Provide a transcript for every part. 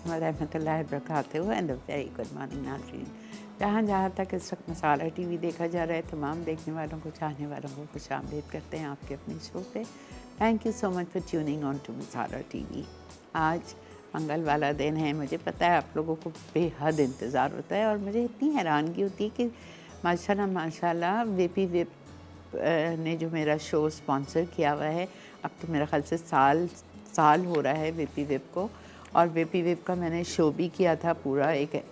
अलैकुम रहमतुल्लाहि व बरकातहू and a very good morning नाज़रीन। जहाँ तक इस वक्त मसाला टीवी देखा जा रहा है, तमाम देखने वालों को, चाहने वालों को खुशामदीद करते हैं आपके अपने शो पे। Thank you so much for tuning on to Masala TV. आज मंगल वाला दिन है, मुझे पता है आप लोगों को बेहद इंतज़ार होता है और मुझे इतनी हैरानगी होती है कि माशाल्लाह वीपी विप ने जो मेरा शो स्पॉन्सर किया हुआ है, अब तो मेरा ख्याल से साल हो रहा है वीपी विप को। और वीपी विप का मैंने शो भी किया था पूरा, एक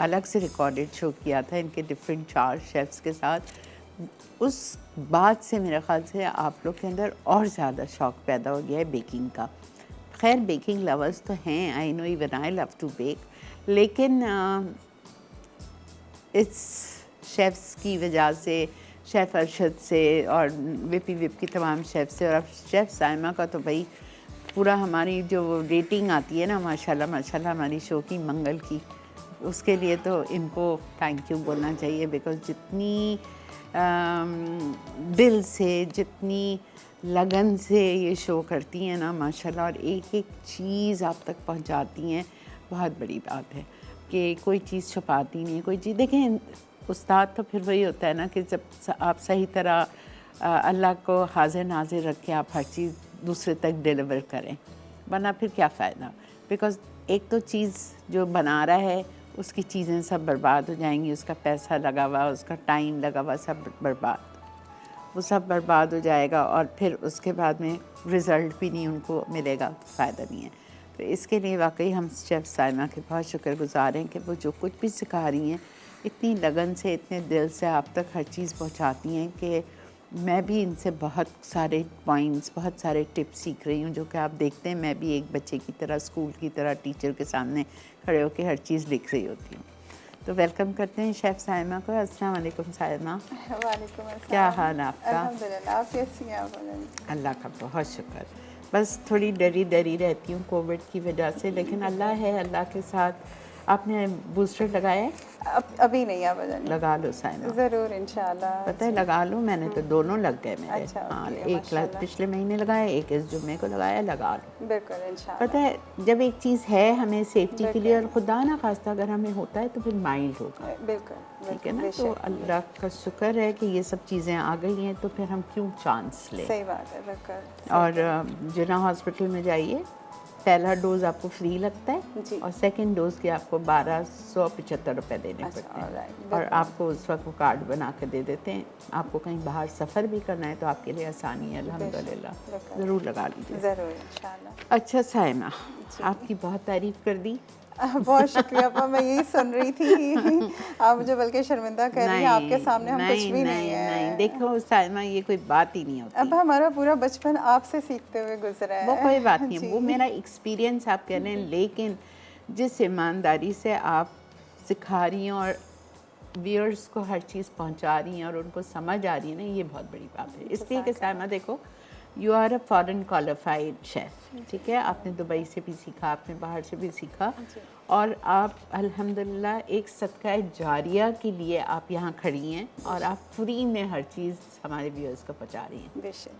अलग से रिकॉर्डेड शो किया था इनके डिफरेंट 4 शेफ्स के साथ। उस बात से मेरे ख्याल से आप लोग के अंदर और ज़्यादा शौक़ पैदा हो गया है बेकिंग का। खैर बेकिंग लवर्स तो हैं, I know even I love to bake, लेकिन इस शेफ़्स की वजह से, शेफ़ अरशद से और वीपी विप की तमाम शेफ़ से, और अब शेफ़ साइमा का तो भाई पूरा हमारी जो रेटिंग आती है ना माशाल्लाह हमारी शो की मंगल की, उसके लिए तो इनको थैंक यू बोलना चाहिए। बिकॉज़ जितनी दिल से, जितनी लगन से ये शो करती हैं ना माशाल्लाह, और एक एक चीज़ आप तक पहुंचाती हैं, बहुत बड़ी बात है कि कोई चीज़ छुपाती नहीं, कोई चीज़। देखें उस्ताद तो फिर वही होता है ना कि जब आप सही तरह अल्लाह को हाजिर नाजिर रख के आप हर चीज़ दूसरे तक डिलीवर करें, वरना फिर क्या फ़ायदा। बिकॉज़ एक तो चीज़ जो बना रहा है उसकी चीज़ें सब बर्बाद हो जाएंगी, उसका पैसा लगा हुआ, उसका टाइम लगा हुआ, सब बर्बाद, वो सब बर्बाद हो जाएगा और फिर उसके बाद में रिज़ल्ट भी नहीं उनको मिलेगा, तो फ़ायदा नहीं है। तो इसके लिए वाकई हम शेफ़ साइमा के बहुत शुक्रगुज़ार हैं कि वो जो कुछ भी सिखा रही हैं इतनी लगन से, इतने दिल से आप तक हर चीज़ पहुंचाती हैं कि मैं भी इनसे बहुत सारे पॉइंट्स, बहुत सारे टिप्स सीख रही हूँ, जो कि आप देखते हैं मैं भी एक बच्चे की तरह, स्कूल की तरह टीचर के सामने खड़े होकर हर चीज़ लिख रही होती हूँ। तो वेलकम करते हैं शेफ़ साइमा को। अस्सलाम वालेकुम साइमा। वालेकुम अस्सलाम। क्या हाल आपका? अल्हम्दुलिल्लाह, आप कैसी हैं? अल्लाह का बहुत शुक्र। बस थोड़ी डरी रहती हूँ कोविड की वजह से, लेकिन अल्लाह है, अल्लाह के साथ। आपने बूस्टर लगाया है? अभी नहीं आप लगा लो साइमा, ज़रूर इंशाल्लाह। पता है लगा लो, मैंने तो दोनों लग गए मेरे। अच्छा, हाँ, एक माशाल्लाह। पिछले महीने लगाया, एक इस जुम्मे को लगाया, लगा लो। बिल्कुल इंशाल्लाह। पता है जब एक चीज़ है हमें सेफ्टी के लिए, और खुदा ना खास्ता अगर हमें होता है तो फिर माइल्ड होगा, बिल्कुल ठीक है ना। तो अल्लाह का शुक्र है कि ये सब चीज़ें आ गई हैं, तो फिर हम क्यों चांस लें। सही बात है, बिल्कुल। और जिना हॉस्पिटल में जाइए, पहला डोज़ आपको फ्री लगता है और सेकंड डोज़ के आपको 1275 रुपये देने पड़ते हैं। और आपको उस वक्त वो कार्ड बना कर दे देते हैं। आपको कहीं बाहर सफ़र भी करना है तो आपके लिए आसानी है, अल्हम्दुलिल्लाह। ज़रूर लगा लीजिए। ज़रूर इंशाल्लाह। अच्छा साइमा, आपकी बहुत तारीफ़ कर दी। बहुत शुक्रिया अपा, मैं यही सुन रही थी। आप मुझे बल्कि शर्मिंदा कर रही हैं, आपके सामने हम कुछ भी नहीं है। नहीं, देखो साइमा, ये कोई बात ही नहीं होती। अब हमारा पूरा बचपन आपसे सीखते हुए गुजरा है। वो कोई बात नहीं है, वो मेरा एक्सपीरियंस आप कह रहे हैं, लेकिन जिस ईमानदारी से आप सिखा रही हैं और व्यूअर्स को हर चीज़ पहुंचा रही हैं और उनको समझ आ रही है ना, ये बहुत बड़ी बात है। इसलिए कि साइमा देखो, you are a foreign qualified chef, ठीक है। आपने दुबई से भी सीखा, आपने बाहर से भी सीखा, और आप अल्हम्दुलिल्लाह एक सदका जारिया के लिए आप यहाँ खड़ी हैं और आप फ्री में हर चीज़ हमारे व्यूअर्स को पहुँचा रही हैं,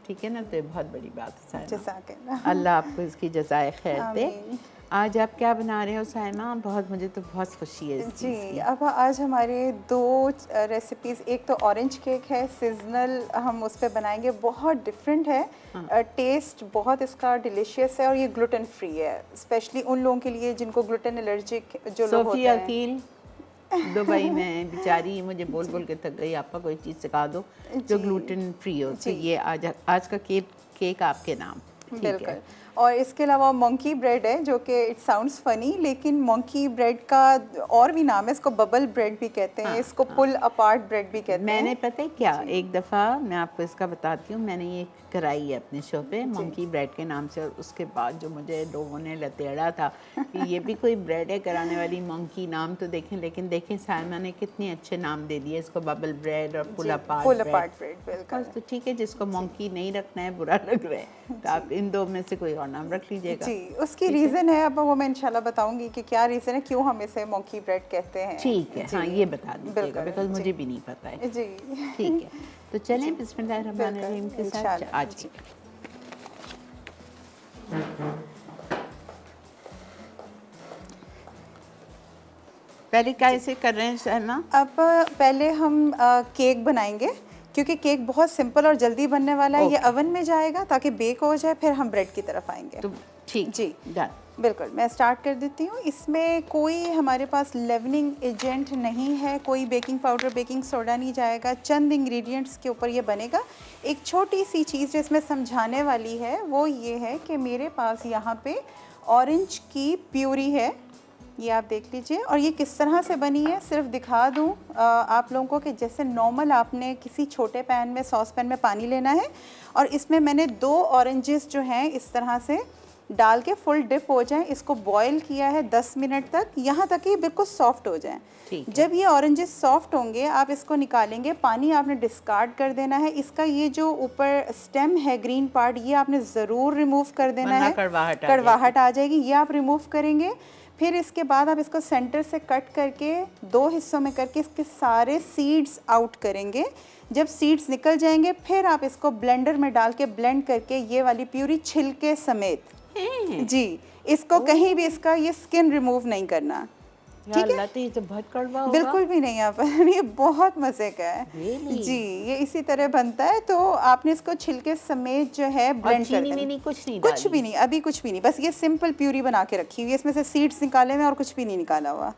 ठीक है ना। तो ये बहुत बड़ी बात है साइमा, अल्लाह आपको इसकी जज़ाए खैर दे। आज आप क्या बना रहे हो साइमा? मुझे तो बहुत खुशी है इस चीज़ की। अब आज हमारे 2 रेसिपीज़, एक तो ऑरेंज केक है, सीजनल, हम उस पर बनाएंगे, बहुत डिफरेंट है। टेस्ट बहुत इसका डिलीशियस है और ये ग्लूटेन फ्री है, स्पेशली उन लोगों के लिए जिनको ग्लूटेन एलर्जिक जो लोग होते हैं। सोफिया दुबई में बेचारी मुझे बोल बोल के थक गई, आपका कोई चीज़ सिखा दो जो ग्लूटेन फ्री हो। तो ये आज का केक आपके नाम, ठीक है। और इसके अलावा मंकी ब्रेड है, जो कि इट साउंड्स फनी, लेकिन मंकी ब्रेड का और भी नाम है, इसको बबल ब्रेड भी कहते हैं, इसको पुल अपार्ट ब्रेड भी कहते हैं। मैंने पता है क्या, एक दफ़ा मैं आपको इसका बताती हूँ, मैंने ये कराई है अपने शो पे मंकी ब्रेड के नाम से, और उसके बाद जो मुझे लोगों ने लतेड़ा था कि ये भी कोई ब्रेड है कराने वाली, मंकी नाम तो देखें। लेकिन देखें साइमा ने कितने अच्छे नाम दे दिए इसको, बबल ब्रेड और पुल अपार्ट ब्रेड। बिल्कुल, तो ठीक है, जिसको मंकी नहीं रखना है, बुरा लग रहा है, तो आप इन दो में से कोई और नाम रख लीजिएगा। जी, उसकी रीज़न है, अब वो मैं इंशाल्लाह बताऊंगी कि क्या रीज़न है, क्यों हम इसे मंकी ब्रेड कहते हैं। ठीक है, हाँ ये बता दीजिएगा, बिकॉज मुझे भी नहीं पता है। जी ठीक है, तो चलें बिस्मिल्लाहिर्रहमानिर्रहीम के साथ आज की। पहले कैसे कर रहे हैं शहना? अब पहले हम केक बनाएंगे, क्योंकि केक बहुत सिंपल और जल्दी बनने वाला है। ये ओवन में जाएगा ताकि बेक हो जाए, फिर हम ब्रेड की तरफ आएंगे। तो ठीक जी डन। बिल्कुल, मैं स्टार्ट कर देती हूँ। इसमें कोई हमारे पास लेवनिंग एजेंट नहीं है, कोई बेकिंग पाउडर, बेकिंग सोडा नहीं जाएगा। चंद इंग्रेडिएंट्स के ऊपर ये बनेगा। एक छोटी सी चीज़ जो इसमें समझाने वाली है वो ये है कि मेरे पास यहाँ पे ऑरेंज की प्यूरी है, ये आप देख लीजिए। और ये किस तरह से बनी है सिर्फ दिखा दूँ आप लोगों को कि जैसे नॉर्मल आपने किसी छोटे पैन में, सॉस पैन में पानी लेना है, और इसमें मैंने 2 ऑरेंजेस जो हैं इस तरह से डाल के फुल डिप हो जाएं। इसको बॉईल किया है 10 मिनट तक, यहाँ तक कि बिल्कुल सॉफ्ट हो जाएं। जब ये ऑरेंजेस सॉफ्ट होंगे आप इसको निकालेंगे, पानी आपने डिस्कार्ड कर देना है। इसका ये जो ऊपर स्टेम है, ग्रीन पार्ट, ये आपने ज़रूर रिमूव कर देना है, कड़वाहट आ जाएगी। ये आप रिमूव करेंगे। फिर इसके बाद आप इसको सेंटर से कट करके 2 हिस्सों में करके इसके सारे सीड्स आउट करेंगे। जब सीड्स निकल जाएंगे फिर आप इसको ब्लेंडर में डाल के ब्लेंड करके ये वाली प्यूरी छिलके समेत जी, इसको कहीं भी इसका ये स्किन रिमूव नहीं करना, ठीक है? तो ये तो बहुत कड़वा होगा। बिल्कुल भी नहीं आप ये बहुत मज़े का है जी। ये इसी तरह बनता है। तो आपने इसको छिलके समेत जो है ब्लेंड कर देना। कुछ भी नहीं, अभी कुछ भी नहीं, बस ये सिंपल प्यूरी बना के रखी हुई है। इसमें से सीड्स निकाले हुए और कुछ भी नहीं निकाला हुआ,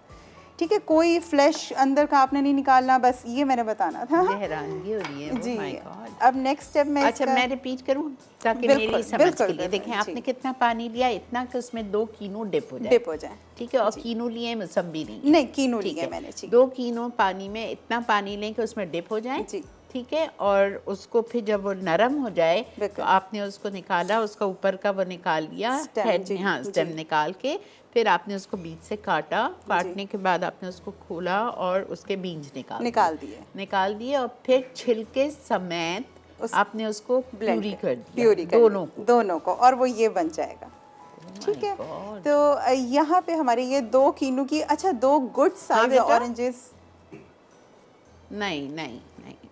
ठीक है? कोई फ्लैश अंदर का आपने नहीं निकालना, बस ये मैंने बताना था। हैरानगी हो रही है जी। अब नेक्स्ट स्टेप में अच्छा मैं रिपीट करूं ताकि मेरी समझ के लिए। देखें आपने कितना पानी लिया, इतना कि उसमें 2 कीनो डिप हो जाए, ठीक है? और कीनो लिए मौसम्बी नहीं, कीनो लिए मैंने। 2 कीनो पानी में इतना पानी लें कि उसमें डिप हो जाए, ठीक है? और उसको फिर जब वो नरम हो जाए तो आपने उसको निकाला, उसका ऊपर का वो निकाल लिया, स्टेम निकाल के फिर आपने उसको बीच से काटा। काटने के बाद आपने उसको खोला और उसके बीज निकाल दिए और फिर छिलके समेत आपने उसको प्यूरी कर दिया, दोनों को, और वो ये बन जाएगा, ठीक है? तो यहाँ पे हमारे ये 2 कीनो की, अच्छा 2 गुड साइज ऑरेंजेस नहीं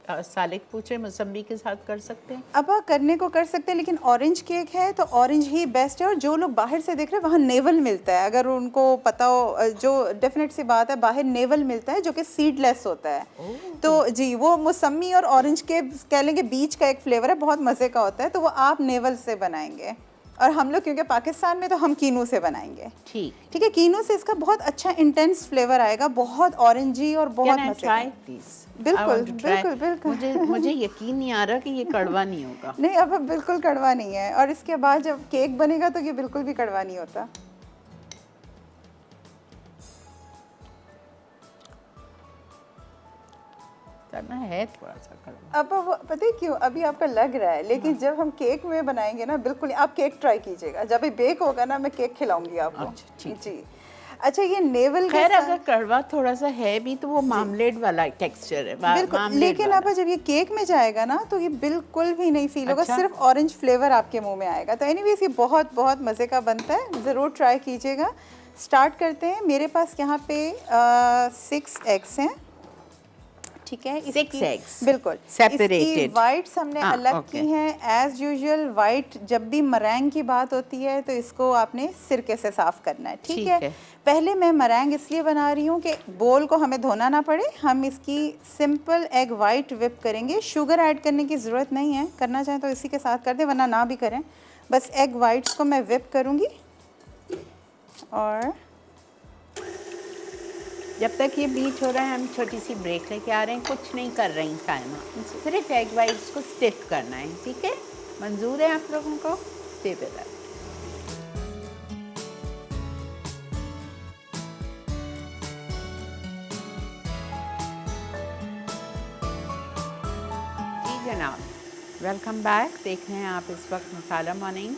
सालिक पूछे मौसम्बी के साथ कर सकते हैं? अब करने को कर सकते हैं, लेकिन ऑरेंज केक है तो ऑरेंज ही बेस्ट है। और जो लोग बाहर से देख रहे हैं वहाँ नेवल मिलता है, अगर उनको पता हो, जो डेफिनेट सी बात है, बाहर नेवल मिलता है जो कि सीडलेस होता है। तो जी वो मौसम्बी और ऑरेंज के कह लेंगे बीच का एक फ्लेवर है, बहुत मज़े का होता है। तो वो आप नेवल से बनाएंगे और हम लोग क्योंकि पाकिस्तान में तो हम कीनू से बनाएंगे, ठीक है? कीनू से इसका बहुत अच्छा इंटेंस फ्लेवर आएगा, बहुत ऑरेंजी और बहुत मज़े। बिल्कुल मुझे यकीन नहीं आ रहा कि ये कड़वा नहीं होगा। नहीं, अब बिल्कुल कड़वा नहीं है। और इसके बाद जब केक बनेगा तो ये बिल्कुल भी कड़वा नहीं होता। करना है थोड़ा सा कड़वा। अब पता है क्यों? अभी आपका लग रहा है, लेकिन जब हम केक में बनाएंगे ना, बिल्कुल आप केक ट्राई कीजिएगा, जब ये बेक होगा ना मैं केक खिलाऊंगी आपको। जी अच्छा, ये नेवल खैर अगर कड़वा थोड़ा सा है भी तो वो मामलेट वाला टेक्सचर है, बिल्कुल। लेकिन अब जब ये केक में जाएगा ना तो ये बिल्कुल भी नहीं फील होगा, सिर्फ ऑरेंज फ्लेवर आपके मुंह में आएगा। तो एनीवेज ये बहुत बहुत मज़े का बनता है, ज़रूर ट्राई कीजिएगा। स्टार्ट करते हैं। मेरे पास यहाँ पे 6 एग्स हैं, ठीक है? 6 एग्स बिल्कुल सेपरेटेड। वाइट्स हमने अलग की हैं एज यूजुअल। वाइट जब भी मरैंग की बात होती है तो इसको आपने सिरके से साफ करना है, ठीक है? पहले मैं मरैंग इसलिए बना रही हूँ कि बोल को हमें धोना ना पड़े। हम इसकी सिंपल एग वाइट विप करेंगे, शुगर ऐड करने की ज़रूरत नहीं है, करना चाहें तो इसी के साथ कर दें वरना ना भी करें। बस एग वाइट्स को मैं विप करूँगी और जब तक ये बीच हो रहा है हम छोटी सी ब्रेक लेके आ रहे हैं, कुछ नहीं कर रही टाइम, सिर्फ एग वाइट्स को स्टिफ करना है, ठीक है? मंजूर है आप लोगों को? Stay with us. जी जनाब, वेलकम बैक। देख रहे हैं आप इस वक्त मसाला मॉर्निंग।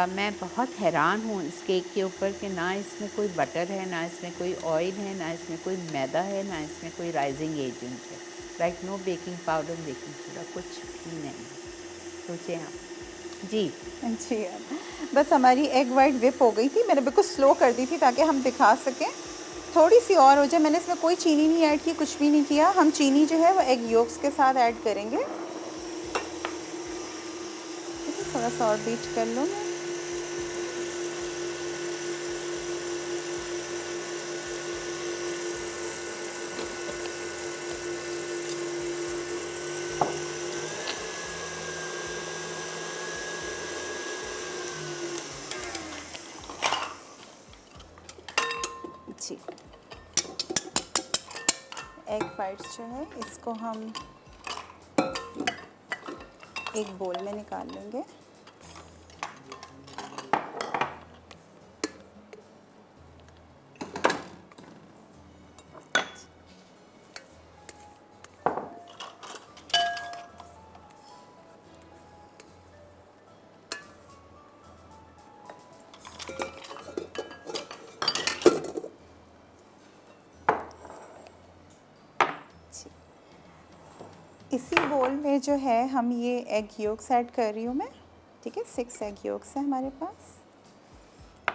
मैं बहुत हैरान हूँ इस केक के ऊपर कि ना इसमें कोई बटर है, ना इसमें कोई ऑयल है, ना इसमें कोई मैदा है, ना इसमें कोई राइजिंग एजेंट है। Like no baking powder, baking soda, कुछ भी नहीं। सोचें आप। जी बस हमारी एग वाइट विप हो गई थी, मैंने बिल्कुल स्लो कर दी थी ताकि हम दिखा सकें, थोड़ी सी और हो जाए। मैंने इसमें कोई चीनी नहीं ऐड की, कुछ भी नहीं किया। हम चीनी जो है वो एग योक्स के साथ ऐड करेंगे। थोड़ा सा और बीट कर लो। जी। एग वाइट्स जो है इसको हम एक बोल में निकाल लेंगे। इसी बोल में जो है हम ये एग योक्स ऐड कर रही हूँ मैं, ठीक है। 6 एग योक्स है हमारे पास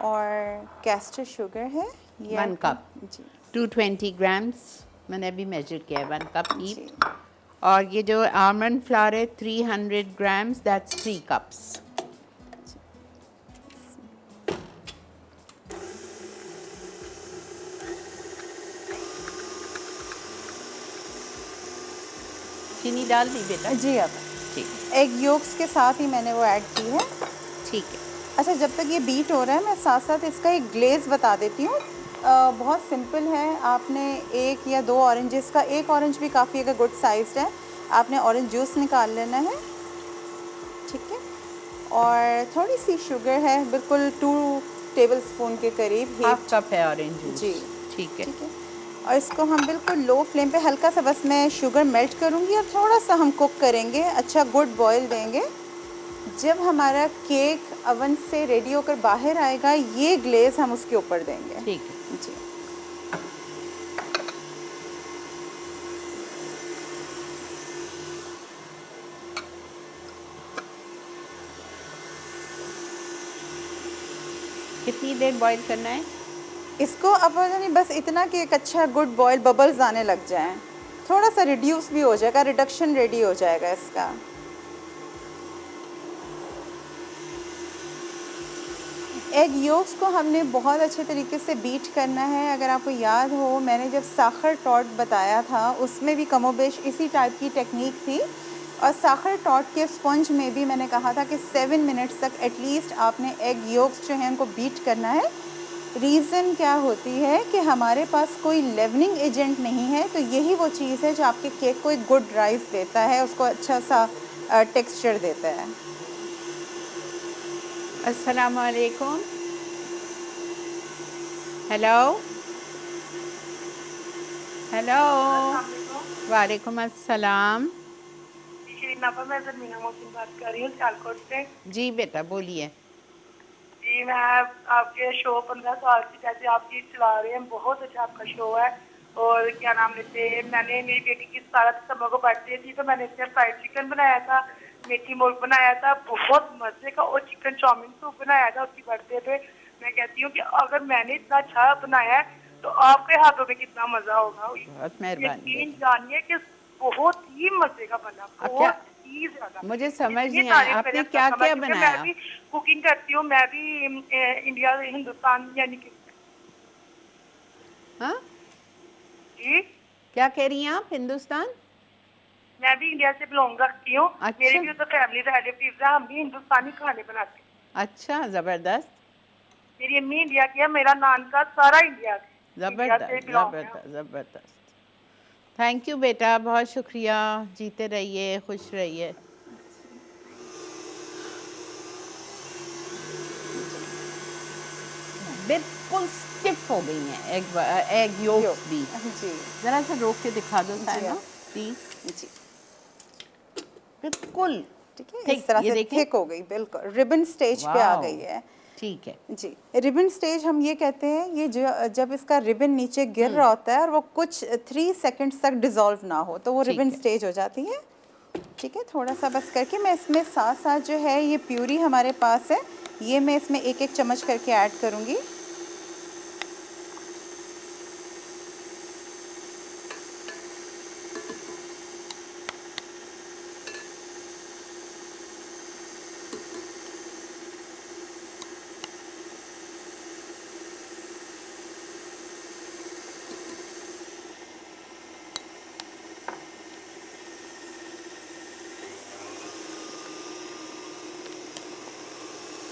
और कैस्टर शुगर है ये 1 कप जी 220 ग्राम्स मैंने अभी मेजर किया है 1 कप जी। ईच। और ये जो आलमंड फ्लावर है 300 ग्राम्स दैट्स 3 कप्स। चीनी डाल दी बेटा? जी अब ठीक एग योक्स के साथ ही मैंने वो ऐड की है। ठीक है। अच्छा, जब तक ये बीट हो रहा है मैं साथ साथ इसका एक ग्लेज़ बता देती हूँ। बहुत सिंपल है। आपने 1 या 2 ऑरेंजेस का, 1 ऑरेंज भी काफ़ी अगर गुड साइज्ड है, आपने ऑरेंज जूस निकाल लेना है, ठीक है। और थोड़ी सी शुगर है, बिल्कुल 2 टेबलस्पून के करीब, हाफ कप है ऑरेंज जूस। जी ठीक है। ठीक है। और इसको हम बिल्कुल लो फ्लेम पे हल्का सा बस मैं शुगर मेल्ट करूँगी और थोड़ा सा हम कुक करेंगे, अच्छा गुड बॉयल देंगे। जब हमारा केक अवन से रेडी होकर बाहर आएगा, ये ग्लेज़ हम उसके ऊपर देंगे। ठीक है जी कितनी देर बॉईल करना है? इसको अब नहीं, बस इतना कि एक अच्छा गुड बॉयल बबल्स आने लग जाएं, थोड़ा सा रिड्यूस भी हो जाएगा, रिडक्शन रेडी हो जाएगा इसका। एग योक्स को हमने बहुत अच्छे तरीके से बीट करना है। अगर आपको याद हो, मैंने जब साखर टॉट बताया था उसमें भी कमोबेश इसी टाइप की टेक्निक थी। और साखर टॉट के स्पंज में भी मैंने कहा था कि 7 मिनट्स तक एटलीस्ट आपने एग योक्स जो हैं उनको बीट करना है। रीज़न क्या होती है कि हमारे पास कोई लेवनिंग एजेंट नहीं है, तो यही वो चीज़ है जो आपके केक को एक गुड राइस देता है, उसको अच्छा सा टेक्सचर देता है। अस्सलाम वालेकुम। Hello hello. वालेकुम अस्सलाम। मैं ज़मीना मोहसिन बात कर रही हूँ सियालकोट से। जी बेटा बोलिए। जी, मैं आपके शो 15 साल से जैसे आप चीज़ चला रहे हैं, बहुत अच्छा आपका शो है। और क्या नाम लेते हैं, मैंने मेरी बेटी की 17 दिसंबर को बर्थडे थी, तो मैंने इसमें फ्राइड चिकन बनाया था, मेथी मोग बनाया था, बहुत मज़े का, और चिकन चाउमीन सूप बनाया था उसकी बर्थडे पे। मैं कहती हूँ कि अगर मैंने इतना अच्छा बनाया है तो आपके हाथों में कितना मज़ा होगा। बहुत मेहरबानी यकीन बेटा। जानिए कि बहुत ही मज़े का बना, अब क्या, बहुत ही ज्यादा। मुझे समझ इतनी नहीं आया तारीफ आपने करें क्या अपना क्या क्योंकि मैं बनाया? भी कुकिंग करती हूँ, मैं भी इंडिया हिंदुस्तान यानी कि हाँ, जी, क्या कह रही हैं आप? हिंदुस्तान? मैं भी इंडिया से बिलोंग रखती हूँ। मेरी अच्छा भी तो फैमिली रिलेटिव्स है, हम भी हिंदुस्तानी खाने बनाते हैं। अच्छा, ज़बरदस्त मेरी अम्मी इंडिया की है, मेरा नान का सारा इंडिया से ज़बरदस्त बिलोंग है। ज़बरदस्त ज़बरदस्त। थैंक यू बेटा, बहुत शुक्रिया। जीते रहिए, खुश रहिए। बिल्कुल स्टिफ हो गई हैं एग योक्स भी। जी ज़रा सा रोक के दिखा दो जी साइमा आप प्लीज़। जी बिल्कुल ठीक है, इस ठीक, तरह ये से देखें। थिक हो गई, बिल्कुल रिबन स्टेज पे आ वाओ, गई है। ठीक है। जी, रिबन स्टेज हम ये कहते हैं, ये जब इसका रिबन नीचे गिर रहा होता है और वो कुछ 3 सेकंड्स तक डिज़ोल्व ना हो, तो वो ठीक रिबन है। स्टेज हो जाती है। ठीक है, थोड़ा सा बस करके मैं इसमें साथ साथ जो है ये प्यूरी हमारे पास है, ये मैं इसमें एक एक चम्मच करके ऐड करूँगी।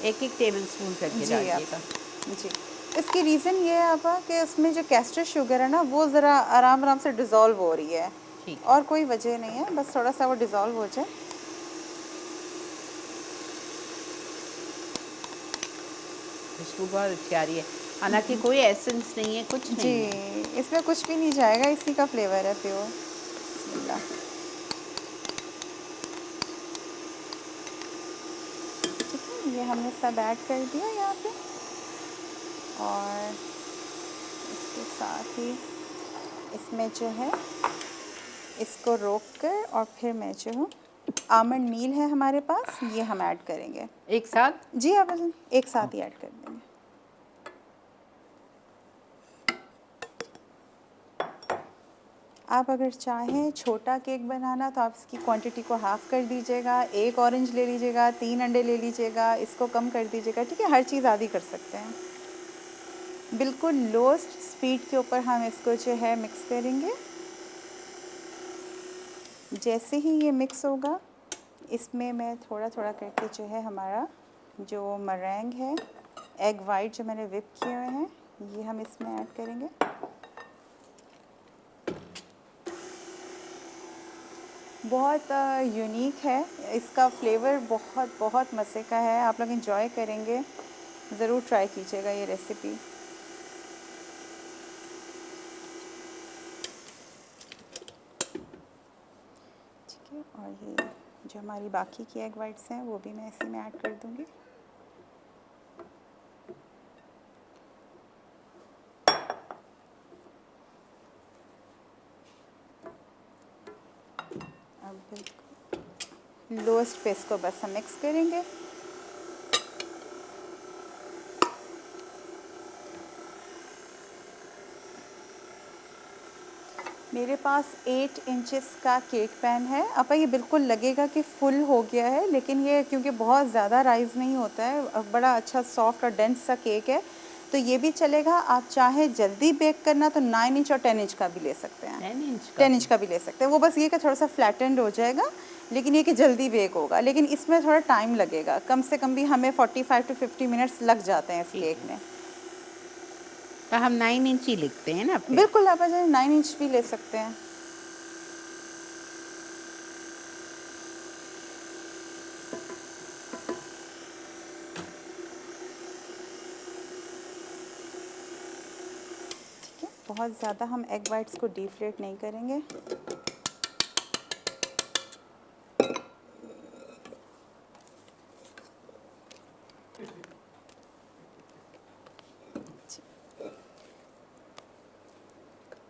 एक एक टेबल स्पून करके जी आप डालिएगा। जी इसकी रीज़न ये है आपा कि उसमें जो कैस्टर शुगर है ना वो ज़रा आराम आराम से डिज़ोल्व हो रही है, ठीक। और कोई वजह नहीं है, बस थोड़ा सा वो डिज़ोल्व हो जाए। खुशबू बहुत अच्छी आ रही है, हालांकि कोई एसेंस नहीं है, कुछ जी, नहीं है। इसमें कुछ भी नहीं जाएगा, इसी का फ्लेवर है प्योर। बिस्मिल्लाह। ठीक है, ये हमने सब ऐड कर दिया यहाँ पे, और इसके साथ ही इसमें जो है इसको रोक कर और फिर मैं जो हूँ आमंड मील है हमारे पास, ये हम ऐड करेंगे एक साथ? जी, आप एक साथ ही ऐड कर देंगे। आप अगर चाहें छोटा केक बनाना तो आप इसकी क्वांटिटी को हाफ़ कर दीजिएगा, एक ऑरेंज ले लीजिएगा, 3 अंडे ले लीजिएगा, इसको कम कर दीजिएगा, ठीक है, हर चीज़ आधी कर सकते हैं। बिल्कुल लोएस्ट स्पीड के ऊपर हम इसको जो है मिक्स करेंगे। जैसे ही ये मिक्स होगा, इसमें मैं थोड़ा थोड़ा करके जो है हमारा जो मरैंग है, एग वाइट जो मैंने विप किए हुए हैं, ये हम इसमें ऐड करेंगे। बहुत यूनिक है, इसका फ्लेवर बहुत बहुत मज़े का है, आप लोग एंजॉय करेंगे, ज़रूर ट्राई कीजिएगा ये रेसिपी। ठीक है, और ये जो हमारी बाकी की एग वाइट्स हैं वो भी मैं इसी में ऐड कर दूँगी। अब बिल्कुल लोएस्ट पे इसको बस हम मिक्स करेंगे। मेरे पास 8 इंचेस का केक पैन है। अब ये बिल्कुल लगेगा कि फुल हो गया है, लेकिन ये क्योंकि बहुत ज़्यादा राइज़ नहीं होता है, बड़ा अच्छा सॉफ्ट और डेंस सा केक है, तो ये भी चलेगा। आप चाहे जल्दी बेक करना तो 9 इंच और 10 इंच का भी ले सकते हैं। 10 इंच का भी ले सकते हैं। वो बस ये कि थोड़ा सा फ्लैटेंड हो जाएगा, लेकिन ये कि जल्दी बेक होगा, लेकिन इसमें थोड़ा टाइम लगेगा, कम से कम भी हमें 45 to 50 मिनट्स लग जाते हैं इस केक में। तो हम 9 इंच ही लिखते हैं ना? बिल्कुल, आप 9 इंच भी ले सकते हैं। ठीक है, बहुत ज़्यादा हम एग वाइट्स को डीफ्लेट नहीं करेंगे।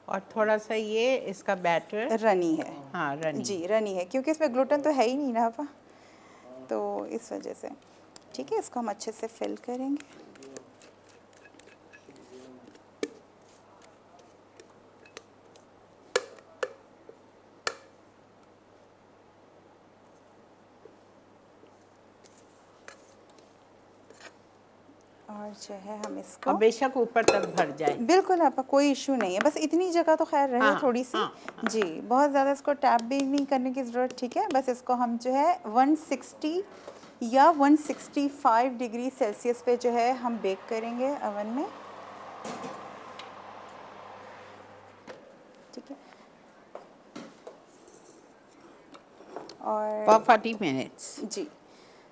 और थोड़ा सा ये इसका बैटर रनी है। हाँ, रनी जी, रनी है, क्योंकि इसमें ग्लूटेन तो है ही नहीं ना आपा, तो इस वजह से। ठीक है, इसको हम अच्छे से फिल करेंगे। और जो है हम इसको बेशक ऊपर तक भर जाए, बिल्कुल, आपका कोई इशू नहीं है, बस इतनी जगह तो खैर रहे थोड़ी सी। जी, बहुत ज़्यादा इसको टैप भी नहीं करने की ज़रूरत। ठीक है, बस इसको हम जो है 160 या 165 डिग्री सेल्सियस पे जो है हम बेक करेंगे अवन में। ठीक है, और 40 मिनट्स। जी,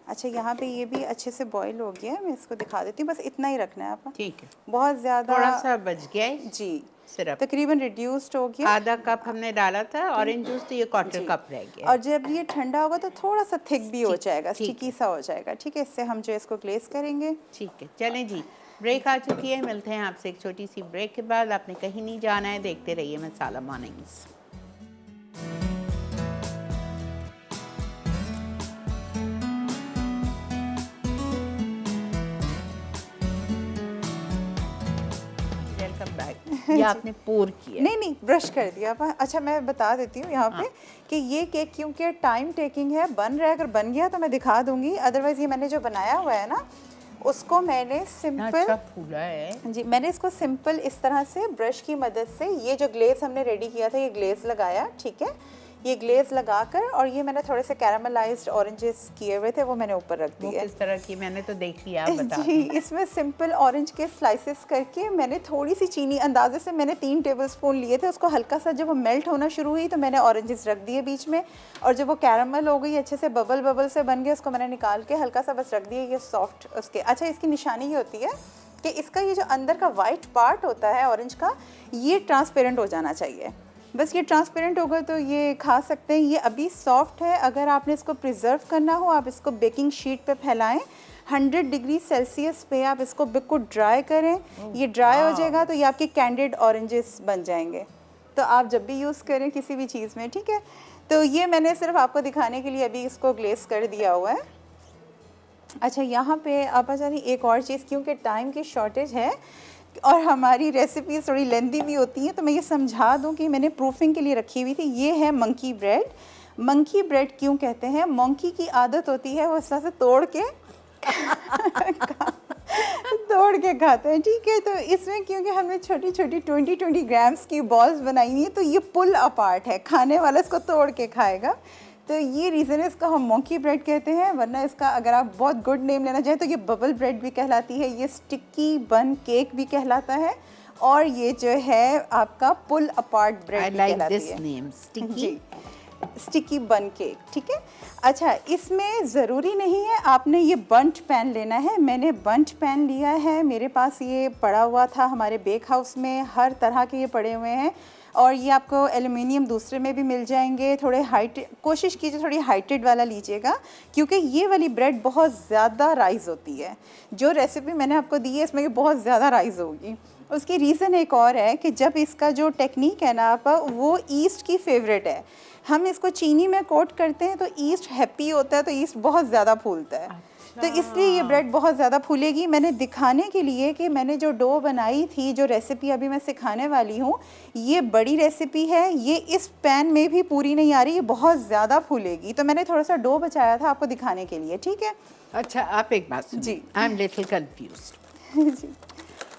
अच्छा, यहाँ पे ये भी अच्छे से बॉईल हो गया है, मैं इसको दिखा देती हूँ, बस इतना ही रखना है आप। ठीक है, बहुत ज़्यादा थोड़ा सा बच गया है जी, सिरप, तकरीबन रिड्यूस्ड हो गया। आधा कप हमने डाला था ऑरेंज जूस, तो ये 1/4 कप रह गया। और जब ये ठंडा होगा तो थोड़ा सा थिक भी हो जाएगा, ठीक स्टिकी सा हो जाएगा। ठीक है, इससे हम जो इसको ग्लेज करेंगे। ठीक है, चलें जी, ब्रेक आ चुकी है, मिलते हैं आपसे एक छोटी सी ब्रेक के बाद। आपने कहीं नहीं जाना है, देखते रहिए मसाला मॉर्निंग्स। ये आपने पोर किया? नहीं, ब्रश कर दिया। अच्छा, मैं बता देती हूँ यहाँ पे कि ये केक क्योंकि टाइम टेकिंग है, बन रहा है, अगर बन गया तो मैं दिखा दूंगी, अदरवाइज ये मैंने जो बनाया हुआ है ना, उसको मैंने सिंपल, अच्छा फूला है जी, मैंने इसको सिंपल इस तरह से ब्रश की मदद से, ये जो ग्लेज हमने रेडी किया था, ये ग्लेज लगाया। ठीक है, ये ग्लेज लगाकर, और ये मैंने थोड़े से कैरामलाइज्ड ऑरेंजेस किए हुए थे, वो मैंने ऊपर रख वो दिए। किस तरह की, मैंने तो देख लिया, आप बता जी, इसमें सिंपल ऑरेंज के स्लाइसेस करके मैंने थोड़ी सी चीनी, अंदाजे से मैंने 3 टेबलस्पून लिए थे, उसको हल्का सा जब वो मेल्ट होना शुरू हुई तो मैंने ऑरेंजेस रख दिए बीच में, और जब वो कैरामल हो गई अच्छे से, बबल बबल से बन गए, उसको मैंने निकाल के हल्का सा बस रख दिया, ये सॉफ्ट उसके। अच्छा, इसकी निशानी ये होती है कि इसका ये जो अंदर का वाइट पार्ट होता है ऑरेंज का, ये ट्रांसपेरेंट हो जाना चाहिए। बस ये ट्रांसपेरेंट होगा तो ये खा सकते हैं। ये अभी सॉफ्ट है, अगर आपने इसको प्रिजर्व करना हो आप इसको बेकिंग शीट पे फैलाएं, 100 डिग्री सेल्सियस पे आप इसको बिल्कुल ड्राई करें। ये ड्राई हो जाएगा तो ये आपके कैंडिड ऑरेंजेस बन जाएंगे, तो आप जब भी यूज़ करें किसी भी चीज़ में, ठीक है। तो ये मैंने सिर्फ आपको दिखाने के लिए अभी इसको ग्लेस कर दिया हुआ है। अच्छा, यहाँ पे आप जानी एक और चीज़, क्योंकि टाइम की शॉर्टेज है और हमारी रेसिपी थोड़ी लेंदी भी होती है, तो मैं ये समझा दूँ कि मैंने प्रूफिंग के लिए रखी हुई थी। ये है मंकी ब्रेड। मंकी ब्रेड क्यों कहते हैं? मंकी की आदत होती है वो इस तरह से तोड़ के खाते हैं, ठीक है। तो इसमें क्योंकि हमने छोटी छोटी 20 ग्राम्स की बॉल्स बनाई हुई है, तो ये पुल अपार्ट है, खाने वाला इसको तोड़ के खाएगा। तो ये रीज़न है, इसको हम मंकी ब्रेड कहते हैं। वरना इसका अगर आप बहुत गुड नेम लेना चाहें तो ये बबल ब्रेड भी कहलाती है, ये स्टिकी बन केक भी कहलाता है, और ये जो है आपका पुल अपार्ट ब्रेड भी कहलाती है। स्टिकी बन केक, ठीक है। अच्छा, इसमें ज़रूरी नहीं है आपने ये बंट पैन लेना है। मैंने बंट पैन लिया है, मेरे पास ये पड़ा हुआ था हमारे बेक हाउस में, हर तरह के ये पड़े हुए हैं, और ये आपको एल्युमिनियम दूसरे में भी मिल जाएंगे। थोड़े हाइट कोशिश कीजिए, थोड़ी हाइटेड वाला लीजिएगा, क्योंकि ये वाली ब्रेड बहुत ज़्यादा राइज़ होती है। जो रेसिपी मैंने आपको दी है इसमें ये बहुत ज़्यादा राइज़ होगी। उसकी रीज़न एक और है कि जब इसका जो टेक्निक है ना आप, वो ईस्ट की फेवरेट है। हम इसको चीनी में कोट करते हैं तो ईस्ट हैप्पी होता है, तो ईस्ट बहुत ज़्यादा फूलता है। तो इसलिए ये ब्रेड बहुत ज़्यादा फूलेगी। मैंने दिखाने के लिए कि मैंने जो डो बनाई थी, जो रेसिपी अभी मैं सिखाने वाली हूँ, ये बड़ी रेसिपी है, ये इस पैन में भी पूरी नहीं आ रही, ये बहुत ज़्यादा फूलेगी। तो मैंने थोड़ा सा डो बचाया था आपको दिखाने के लिए, ठीक है। अच्छा, आप एक बात सुनिए, जी, आई एम लिटिल कंफ्यूज्ड। जी,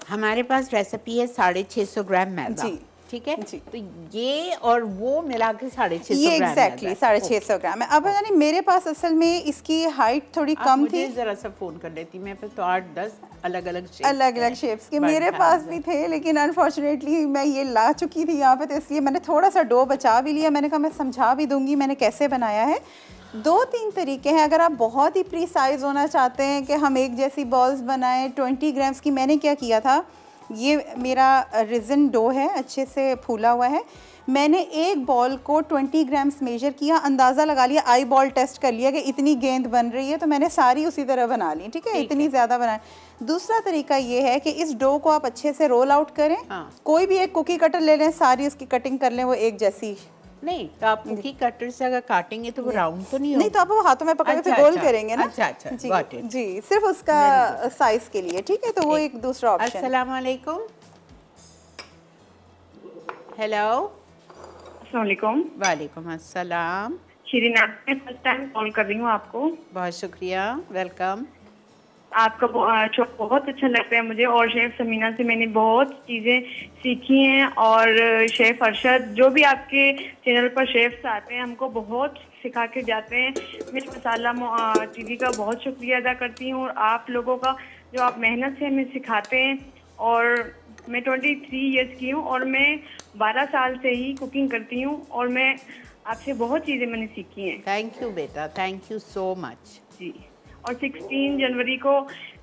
हमारे पास रेसिपी है 650 ग्राम मैदा, ठीक है जी। तो ये और वो मिला के 650 ये एग्जैक्टली 650 ग्राम है। अब यानी मेरे पास असल में इसकी हाइट थोड़ी कम थी। जरा सा फोन कर लेती मैं, तो 8-10 अलग अलग शेप्स के मेरे पास भी थे, लेकिन अनफॉर्चुनेटली मैं ये ला चुकी थी यहाँ पे, तो इसलिए मैंने थोड़ा सा डो बचा भी लिया। मैंने कहा मैं समझा भी दूंगी मैंने कैसे बनाया है। 2-3 तरीके हैं। अगर आप बहुत ही प्रीसाइज होना चाहते हैं कि हम एक जैसी बॉल्स बनाएं 20 ग्राम्स की, मैंने क्या किया था, ये मेरा रिजन डो है, अच्छे से फूला हुआ है। मैंने एक बॉल को 20 ग्राम्स मेजर किया, अंदाज़ा लगा लिया, आई बॉल टेस्ट कर लिया कि इतनी गेंद बन रही है, तो मैंने सारी उसी तरह बना ली, ठीक है, इतनी ज़्यादा बनाए। दूसरा तरीका ये है कि इस डो को आप अच्छे से रोल आउट करें। कोई भी एक कुकी कटर ले लें, सारी उसकी कटिंग कर लें, वो एक जैसी। नहीं तो आप कुकी कटर से अगर काटेंगे तो वो राउंड तो नहीं होगा। नहीं, तो आप वो हाथों में पकड़ के गोल करेंगे ना। अच्छा, जी जी, सिर्फ उसका साइज के लिए, ठीक है। तो वो एक दूसरा ऑप्शन। अस्सलाम वालेकुम। हेलो। अस्सलाम वालेकुम। वालेकुम अस्सलाम। शिरीन, मैं फर्स्ट टाइम कॉल कर रही हूँ आपको। बहुत शुक्रिया, वेलकम। आपका शो बहुत अच्छा लगता है मुझे, और शेफ समीना से मैंने बहुत चीज़ें सीखी हैं, और शेफ अरशद, जो भी आपके चैनल पर शेफ्स आते हैं हमको बहुत सिखा के जाते हैं। मिर्च मसाला टीवी का बहुत शुक्रिया अदा करती हूँ, और आप लोगों का जो आप मेहनत से हमें सिखाते हैं। और मैं 23 ईयर्स की हूँ, और मैं 12 साल से ही कुकिंग करती हूँ, और मैं आपसे बहुत चीज़ें मैंने सीखी हैं। थैंक यू बेटा, थैंक यू सो मच। जी, और 16 जनवरी को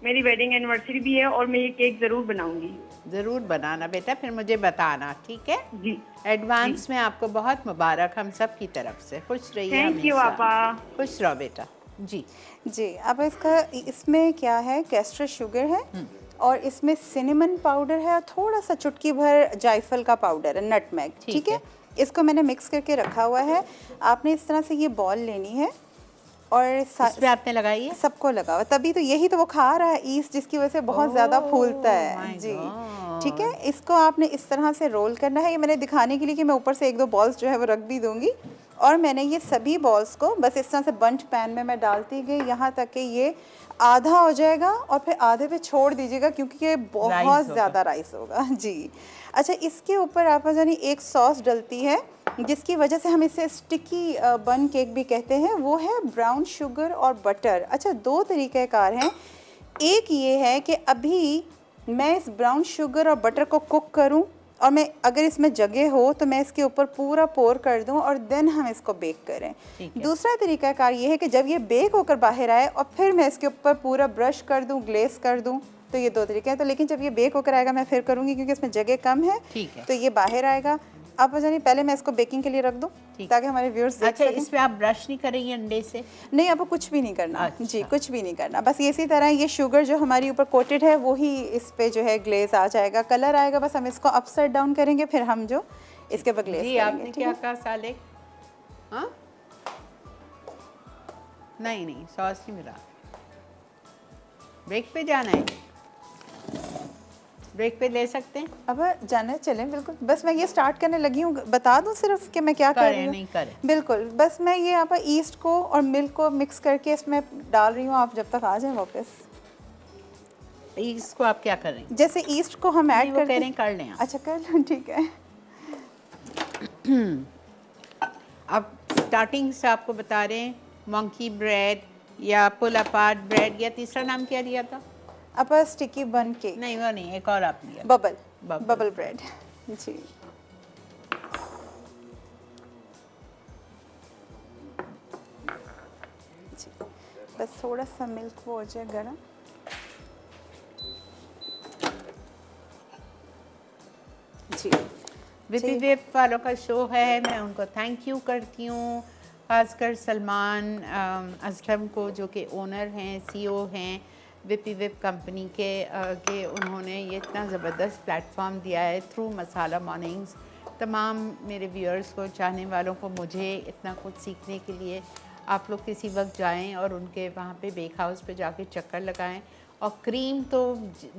मेरी वेडिंग एनिवर्सरी भी है, और मैं ये केक ज़रूर बनाऊंगी। ज़रूर बनाना बेटा, फिर मुझे बताना, ठीक है जी। एडवांस में आपको बहुत मुबारक हम सब की तरफ से। खुश रहिए। थैंक यू आपा। खुश रहो बेटा। जी जी। अब इसमें क्या है, कैस्टर शुगर है, और इसमें सिनेमन पाउडर है, और थोड़ा सा चुटकी भर जायफल का पाउडर है, नटमेग, ठीक है। इसको मैंने मिक्स करके रखा हुआ है। आपने इस तरह से ये बॉल लेनी है, और इसमें आपने लगाई है, सबको लगा हुआ, तभी तो यही तो वो खा रहा है ईस्ट, जिसकी वजह से बहुत ज़्यादा फूलता है। जी, ठीक है। इसको आपने इस तरह से रोल करना है। ये मैंने दिखाने के लिए कि मैं ऊपर से 1-2 बॉल्स जो है वो रख भी दूंगी। और मैंने ये सभी बॉल्स को बस इस तरह से बंट पैन में मैं डालती गई, यहाँ तक कि ये आधा हो जाएगा, और फिर आधे पे छोड़ दीजिएगा, क्योंकि ये बहुत ज़्यादा राइस होगा। जी। अच्छा, इसके ऊपर आप जानी एक सॉस डलती है, जिसकी वजह से हम इसे स्टिकी बन केक भी कहते हैं, वो है ब्राउन शुगर और बटर। अच्छा, दो तरीक़ेकार हैं। एक ये है कि अभी मैं इस ब्राउन शुगर और बटर को कुक करूं और मैं अगर इसमें जगह हो तो मैं इसके ऊपर पूरा पोर कर दूं और देन हम इसको बेक करें। दूसरा तरीक़ाकार ये है कि जब ये बेक होकर बाहर आए और फिर मैं इसके ऊपर पूरा ब्रश कर दूं, ग्लेस कर दूं। तो ये दो तरीके हैं। तो लेकिन जब ये बेक होकर आएगा मैं फिर करूँगी क्योंकि इसमें जगह कम है, तो ये बाहर आएगा। आप जानिए पहले मैं इसको बेकिंग के लिए रख दूं ताकि हमारे व्यूअर्स देख सकें। अच्छा, इसमें आप ब्रश नहीं करेंगे अंडे से? नहीं, आपको कुछ भी नहीं करना। अच्छा। जी, कुछ भी नहीं करना। बस इसी तरह ये शुगर जो हमारी ऊपर कोटेड है वही इस पे जो है ग्लेज आ जाएगा, कलर आएगा। बस हम इसको अपसाइड डाउन करेंगे, फिर हम जो इसके ऊपर ग्लेज करेंगे। आपने क्या कहा साले? हाँ, नहीं सॉस नहीं मिला। ब्रेक पे जाना है, ब्रेक पे ले सकते हैं। अब जाना चलें, बिल्कुल। बस मैं ये स्टार्ट करने लगी हूँ, बता दूँ सिर्फ कि मैं क्या कर रही हूँ? नहीं करें। बिल्कुल, बस मैं ये यहाँ पर ईस्ट को और मिल्क को मिक्स करके इसमें डाल रही हूँ। आप जब तक आ जाएं वापस। ईस्ट को आप क्या करें? जैसे ईस्ट को हम ऐड करते हैं, कर लें। अच्छा, कर लें, ठीक है। अब स्टार्टिंग से आपको बता रहे हैं मंकी ब्रेड या पुल अपार्ट ब्रेड, या तीसरा नाम क्या दिया था? अब स्टिकी बन केक। नहीं, वो नहीं, एक और आप लिया। Bubble bread. जी, बस थोड़ा सा मिल्क वो हो जाए गर्म। जी, विपी वेब वालों का शो है, मैं उनको थैंक यू करती हूँ, खासकर सलमान असलम को जो कि ओनर हैं, सीईओ हैं विपी वेब कंपनी के उन्होंने ये इतना ज़बरदस्त प्लेटफॉर्म दिया है थ्रू मसाला मॉर्निंग्स। तमाम मेरे व्यूअर्स को, चाहने वालों को, मुझे इतना कुछ सीखने के लिए आप लोग किसी वक्त जाएं और उनके वहाँ पे बेक हाउस पे जाके चक्कर लगाएं। और क्रीम तो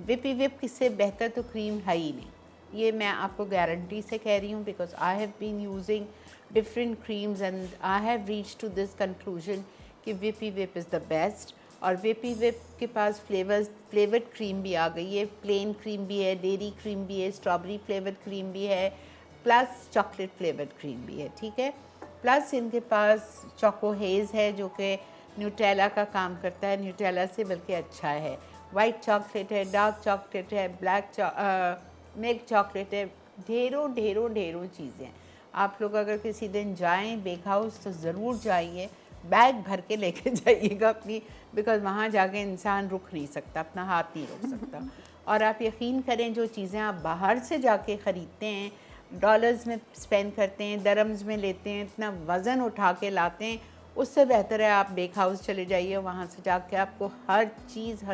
विपी वेब किससे बेहतर तो क्रीम है ही नहीं, ये मैं आपको गारंटी से कह रही हूँ, because I have been using different creams and I have reach to this conclusion कि विपी वेब इज़ द बेस्ट। और विपी वेब के पास फ्लेवर्ड क्रीम भी आ गई है, प्लेन क्रीम भी है, डेयरी क्रीम भी है, स्ट्रॉबेरी फ्लेवर्ड क्रीम भी है, प्लस चॉकलेट फ्लेवर्ड क्रीम भी है, ठीक है। प्लस इनके पास चोको हेज़ है जो कि न्यूटेला का काम करता है, न्यूटेला से बल्कि अच्छा है। वाइट चॉकलेट है, डार्क चॉकलेट है, ब्लैक मिल्क चॉकलेट है, ढेरों चीज़ें। आप लोग अगर किसी दिन जाएं बेक हाउस तो ज़रूर जाइए, बैग भर के लेके जाइएगा अपनी, बिकॉज़ वहाँ जाके इंसान रुक नहीं सकता, अपना हाथ नहीं रोक सकता। और आप यकीन करें, जो चीज़ें आप बाहर से जाके ख़रीदते हैं, डॉलर्स में स्पेंड करते हैं, दरम्स में लेते हैं, इतना वज़न उठा के लाते हैं, उससे बेहतर है आप बेक हाउस चले जाइए। वहाँ से जाके आपको हर चीज़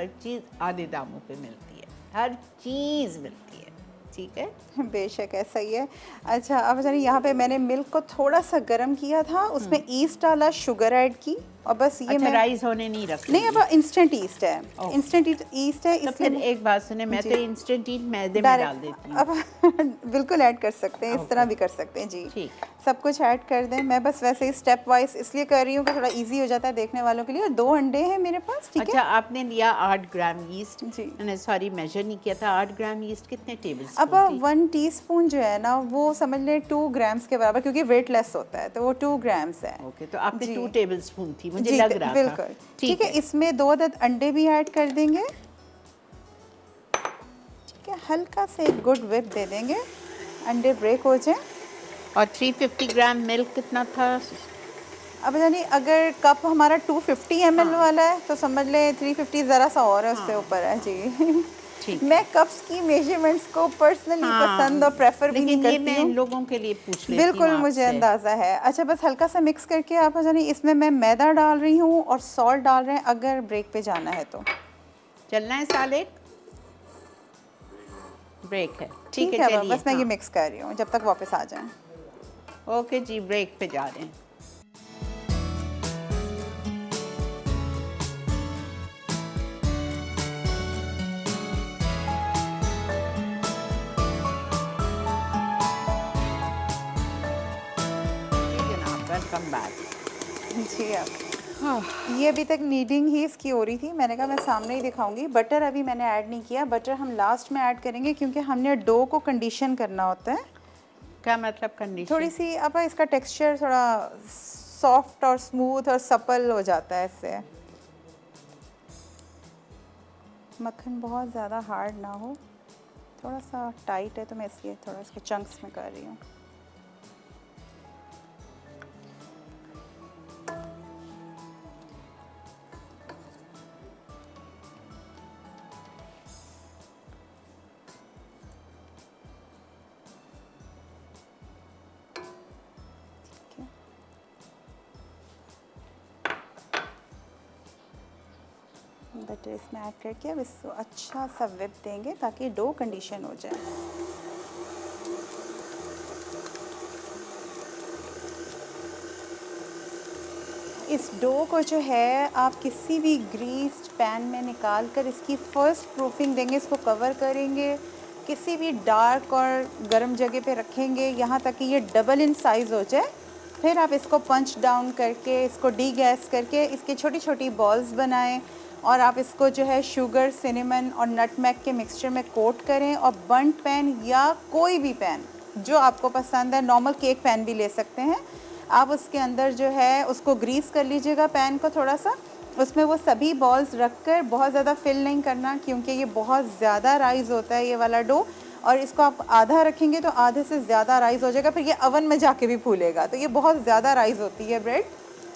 आधे दामों पे मिलती है, हर चीज़ मिलती है, ठीक है। बेशक ऐसा ही है। अच्छा, अब जानिए यहाँ पे मैंने मिल्क को थोड़ा सा गर्म किया था, उसमें ईस्ट डाला, शुगर ऐड की और बस ये अच्छा, राइस होने नहीं रखा? नहीं, अब इंस्टेंट ईस्ट है, इंस्टेंट ईस्ट है। तो फिर एक बात सुने, मैं तो इंस्टेंट ईस्ट मैदे में डाल देती हूँ। अब बिल्कुल ऐड कर सकते हैं, इस तरह भी कर सकते हैं जी, ठीक। सब कुछ ऐड कर दें। मैं बस वैसे ही स्टेप वाइज इसलिए कर रही हूँ कि थोड़ा इजी हो जाता है देखने वालों के लिए। और 2 अंडे हैं मेरे पास, ठीक है। अच्छा, आपने लिया 8 ग्राम ईस्ट जी, मैंने सॉरी मेजर नहीं किया था। 8 ग्राम ईस्ट कितने टेबल स्पून? अब 1 टीस्पून जो है ना वो समझ लें 2 ग्राम्स के बराबर, क्योंकि वेटलेस होता है तो वो 2 ग्राम्स है। ओके, तो आपने 2 टेबल स्पून थी, मुझे जी, लग रहा था। बिल्कुल ठीक है। इसमें 2 अदद अंडे भी ऐड कर देंगे, ठीक है। हल्का से एक गुड विप दे देंगे, अंडे ब्रेक हो जाए। और 350 ग्राम मिल्क कितना था? अब जानिए अगर कप हमारा 250 ml वाला है तो समझ ले 350 ज़रा सा और है, उससे ऊपर है जी। मैं कप्स की मेजरमेंट्स को पर्सनली पसंद और प्रेफर भी नहीं करती हूँ, मैं लोगों के लिए पूछ लेती हूँ। बिल्कुल मुझे अंदाज़ा है। अच्छा, बस हल्का सा मिक्स करके आप जानिए इसमें मैं मैदा डाल रही हूँ और सॉल्ट डाल रहे हैं, अगर ब्रेक पे जाना है तो। चलना है साले, ब्रेक है, ठीक है। चलिए, बस मैं ये मिक्स कर रही हूँ जब तक वापस आ जाएं। ओके जी, ब्रेक पे जा रहे हैं। वेलकम बैक जी। अब ये अभी तक नीडिंग ही इसकी हो रही थी, मैंने कहा मैं सामने ही दिखाऊंगी। बटर अभी मैंने ऐड नहीं किया, बटर हम लास्ट में ऐड करेंगे क्योंकि हमने डो को कंडीशन करना होता है। क्या मतलब कंडीशन? थोड़ी सी अब इसका टेक्सचर थोड़ा सॉफ्ट और स्मूथ और सपल हो जाता है इससे। मक्खन बहुत ज़्यादा हार्ड ना हो, थोड़ा सा टाइट है तो मैं इसलिए थोड़ा इसके चंक्स में कर रही हूँ। बटर इसमें ऐड करके अब इसको अच्छा सा विप देंगे ताकि डो कंडीशन हो जाए। इस डो को जो है आप किसी भी ग्रीस्ड पैन में निकाल कर इसकी फर्स्ट प्रूफिंग देंगे, इसको कवर करेंगे, किसी भी डार्क और गर्म जगह पे रखेंगे यहाँ तक कि ये डबल इन साइज़ हो जाए। फिर आप इसको पंच डाउन करके इसको डी गैस करके इसकी छोटी छोटी बॉल्स बनाएं और आप इसको जो है शुगर, सिनेमन और नटमेग के मिक्सचर में कोट करें और बंट पैन या कोई भी पैन जो आपको पसंद है, नॉर्मल केक पैन भी ले सकते हैं आप, उसके अंदर जो है उसको ग्रीस कर लीजिएगा पैन को थोड़ा सा, उसमें वो सभी बॉल्स रखकर, बहुत ज़्यादा फिल नहीं करना क्योंकि ये बहुत ज़्यादा राइज़ होता है ये वाला डो, और इसको आप आधा रखेंगे तो आधे से ज़्यादा राइज़ हो जाएगा, फिर ये अवन में जाके भी फूलेगा, तो ये बहुत ज़्यादा राइज़ होती है ब्रेड।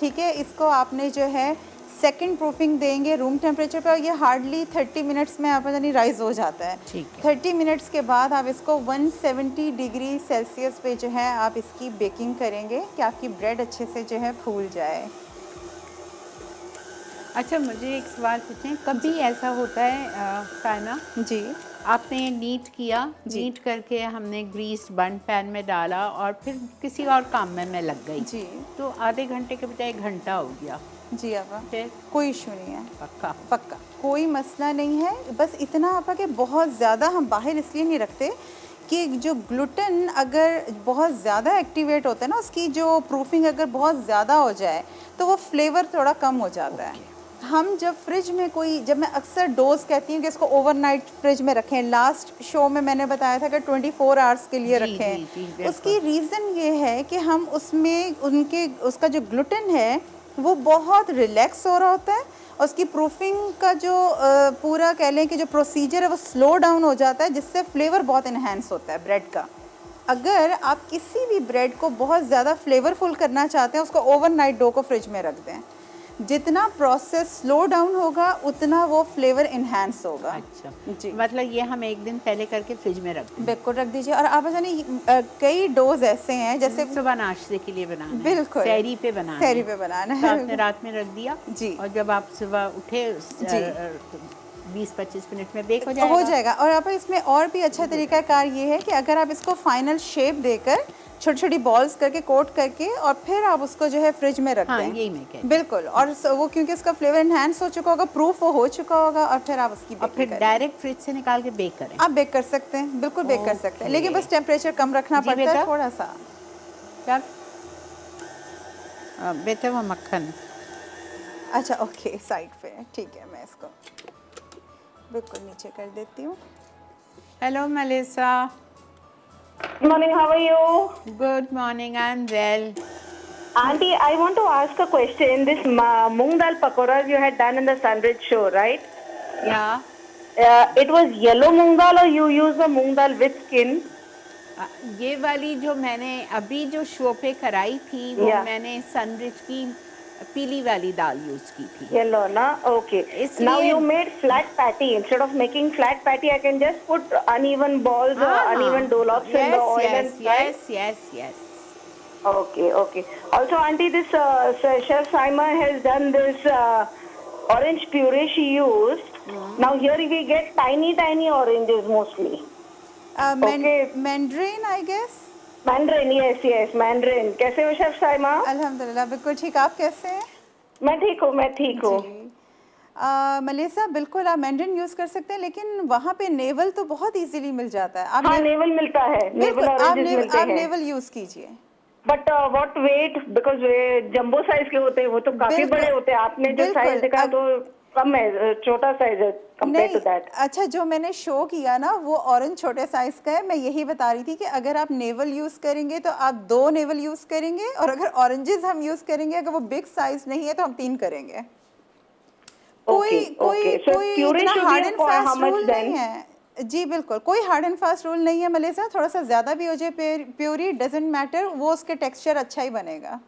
ठीक है, इसको आपने जो है सेकंड प्रूफिंग देंगे रूम टेम्परेचर पे और ये हार्डली 30 मिनट्स में आप यानी राइज़ हो जाता है। 30 मिनट्स के बाद आप इसको 170 डिग्री सेल्सियस पे जो है आप इसकी बेकिंग करेंगे कि आपकी ब्रेड अच्छे से जो है फूल जाए। अच्छा, मुझे एक सवाल पूछें, कभी ऐसा होता है साइमा जी, आपने नीट किया, नीट करके हमने ग्रीस बन पैन में डाला और फिर किसी और काम में मैं लग गई जी, तो आधे घंटे के बजाय घंटा हो गया जी आपा, फिर कोई इशू नहीं है, पक्का पक्का कोई मसला नहीं है। बस इतना आपा कि बहुत ज़्यादा हम बाहर इसलिए नहीं रखते कि जो ग्लूटेन अगर बहुत ज़्यादा एक्टिवेट होता है ना, उसकी जो प्रूफिंग अगर बहुत ज़्यादा हो जाए तो वो फ्लेवर थोड़ा कम हो जाता है। हम जब फ्रिज में जब मैं अक्सर डोज कहती हूँ कि इसको ओवरनाइट फ्रिज में रखें, लास्ट शो में मैंने बताया था कि 24 आवर्स के लिए रखें। उसकी रीज़न ये है कि हम उसमें उसका जो ग्लूटेन है वो बहुत रिलैक्स हो रहा होता है, उसकी प्रूफिंग का जो पूरा कह लें कि जो प्रोसीजर है वो स्लो डाउन हो जाता है, जिससे फ्लेवर बहुत इन्हेंस होता है ब्रेड का। अगर आप किसी भी ब्रेड को बहुत ज़्यादा फ्लेवरफुल करना चाहते हैं, उसको ओवरनाइट डो को फ्रिज में रख दें, जितना प्रोसेस स्लो डाउन होगा उतना वो फ्लेवर इन्हेंस होगा। अच्छा जी, मतलब ये हम एक दिन पहले करके फ्रिज में रख दें, बिल्कुल रख दीजिए। और आप जानिए कई डोज ऐसे हैं जैसे सुबह नाश्ते के लिए बनाना है, बिल्कुल सहरी पे बनाना है, सहरी पे बनाना तो है, आपने रात में रख दिया जी, और जब आप सुबह उठे 20-25 मिनट में बेक हो जाएगा। और आप इसमें और भी अच्छा तरीकाकार ये है कि अगर आप इसको फाइनल शेप देकर छोटी छोटी बॉल्स करके कोट करके और फिर आप उसको जो है फ्रिज में रख दें। यही मैं कह, बिल्कुल, और वो क्योंकि उसका फ्लेवर एनहांस हो चुका होगा, प्रूफ वो हो चुका होगा, और फिर आप उसकी और फिर डायरेक्ट फ्रिज से निकाल के बेक करें। आप बेक कर सकते हैं, बिल्कुल बेक कर सकते हैं, लेकिन बस टेम्परेचर कम रखना पड़ता है थोड़ा सा। क्या बेटा वो मक्खन, अच्छा ओके, साइड पे ठीक है, मैं इसको बिल्कुल नीचे कर देती हूँ। Hello Melissa, Good morning, how are you? Good morning, I am well. Auntie, I want to ask a question. This moong dal pakoras you had done in the Sunridge show, right? या It was yellow moong dal or you used the moong dal with skin? ये वाली जो मैंने अभी जो show पे कराई थी वो Yeah. मैंने सनरिच की पीली वाली दाल यूज की थी। Yellow, na? Okay. इसलिए- Now you made flat patty. Instead of making flat patty, I can just put uneven balls or uneven dollops in the oil and fry. Yes. Okay, okay. Also, Auntie, this Chef Saima has done this orange puree she used. Now here we get tiny oranges mostly. Okay. Mandarin I guess. Mandarin, yes, mandarin. कैसे हो chef Saima? अल्हम्दुलिल्लाह बिल्कुल ठीक, आप कैसे हैं? मैं ठीक हूँ। मलेसा, बिल्कुल आप मैंड्रिन यूज कर सकते हैं, लेकिन वहाँ पे नेवल तो बहुत इजीली मिल जाता है। आप हाँ, नेवल मिलता है, नेवल ऑरेंजेस मिलते हैं। नेवल यूज कीजिए। बट व्हाट वेट, बिकॉज वे जंबो साइज के होते हैं, वो तो काफी बड़े होते हैं। आपने जो साइज दिखा तो कम है, छोटा साइज है कंपेयर टू दैट। अच्छा, जो मैंने शो किया ना वो ऑरेंज छोटे साइज का है। मैं यही बता रही थी कि अगर आप नेवल यूज करेंगे तो आप 2 नेवल यूज करेंगे, और अगर ऑरेंजेस हम यूज करेंगे, अगर वो बिग साइज नहीं है तो हम 3 करेंगे। कोई इतना हार्ड एंड फास्ट रूल नहीं है जी, बिल्कुल कोई हार्ड एंड फास्ट रूल नहीं है मलेसा। थोड़ा सा ज्यादा भी हो जाए प्योरी डजंट मैटर, वो उसके टेक्सचर अच्छा ही बनेगा।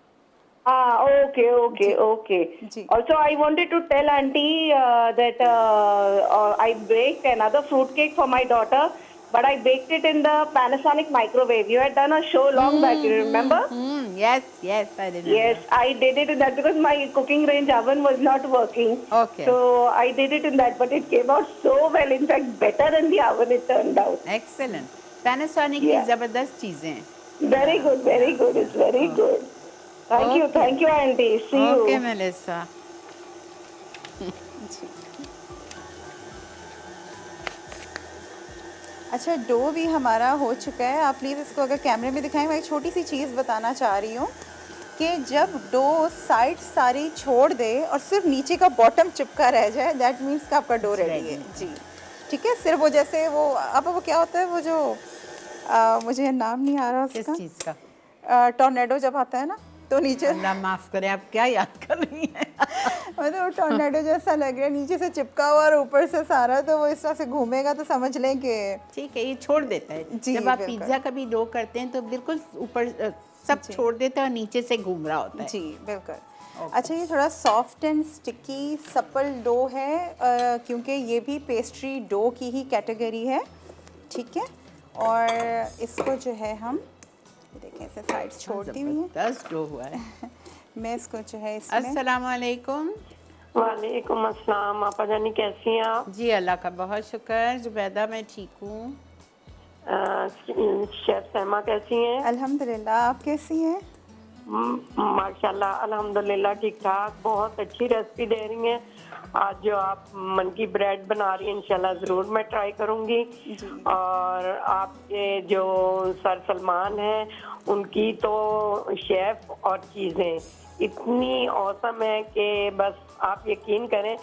Okay. Ji. Also, I wanted to tell auntie that I baked another fruit cake for my daughter, but I baked it in the Panasonic microwave. You had done a show long back, you remember? Yes, I remember. Yes, I did it in that because my cooking range oven was not working. Okay. So I did it in that, but it came out so well. In fact, better than the oven it turned out. Excellent. Panasonic की जबरदस्त चीजें हैं। Very good. It's very good. Thank you, auntie. See you. Okay, Melissa. अच्छा, dough भी हमारा हो चुका है। आप प्लीज़ इसको अगर कैमरे में दिखाएं। मैं एक छोटी सी चीज़ बताना चाह रही हूँ कि जब डो साइड सारी छोड़ दे और सिर्फ नीचे का बॉटम चिपका रह जाए, दैट मीन्स का आपका डो रेडी है जी। ठीक है, सिर्फ वो जैसे वो अब वो क्या होता है, वो जो मुझे नाम नहीं आ रहा उसका, किस चीज़ का? टॉर्नेडो जब आता है ना तो नीचे, अल्लाह माफ करे, आप क्या याद कर रही हैं? मतलब वो टॉर्नेडो जैसा लग रहा है, नीचे से चिपका हुआ और ऊपर से सारा, तो वो इस तरह से घूमेगा तो समझ लें कि ठीक है, ये छोड़ देता है। जी, जब आप बिल्कुल। पिज्ज़ा का भी डो करते हैं तो बिल्कुल ऊपर सब छोड़ देता है और नीचे से घूम रहा होता है। जी बिल्कुल। अच्छा, ये थोड़ा soft and sticky supple dough है, क्योंकि ये भी पेस्ट्री डो की ही कैटेगरी है। ठीक है, और इसको जो है हम देखें, इसे साइड छोड़ती हुई है, 10 डो हुआ है। मैं इसको जो है इसमें, अस्सलाम वालेकुम। वालेकुम अस्सलाम। आपा जानी कैसी हैं आप? जी अल्लाह का बहुत शुक्र। जुबैदा मैं ठीक हूँ। शेफ सैमा कैसी हैं? अल्हम्दुलिल्लाह। आप कैसी हैं? माशाल्लाह अल्हम्दुलिल्लाह ठीक ठाक। बहुत अच्छी रेसिपी दे रही हैं। आज जो आप मन की ब्रेड बना रही हैं, इंशाल्लाह ज़रूर मैं ट्राई करूँगी। और आपके जो सर सलमान हैं, उनकी तो शेफ और चीज़ें इतनी औसम है कि बस आप यकीन करें।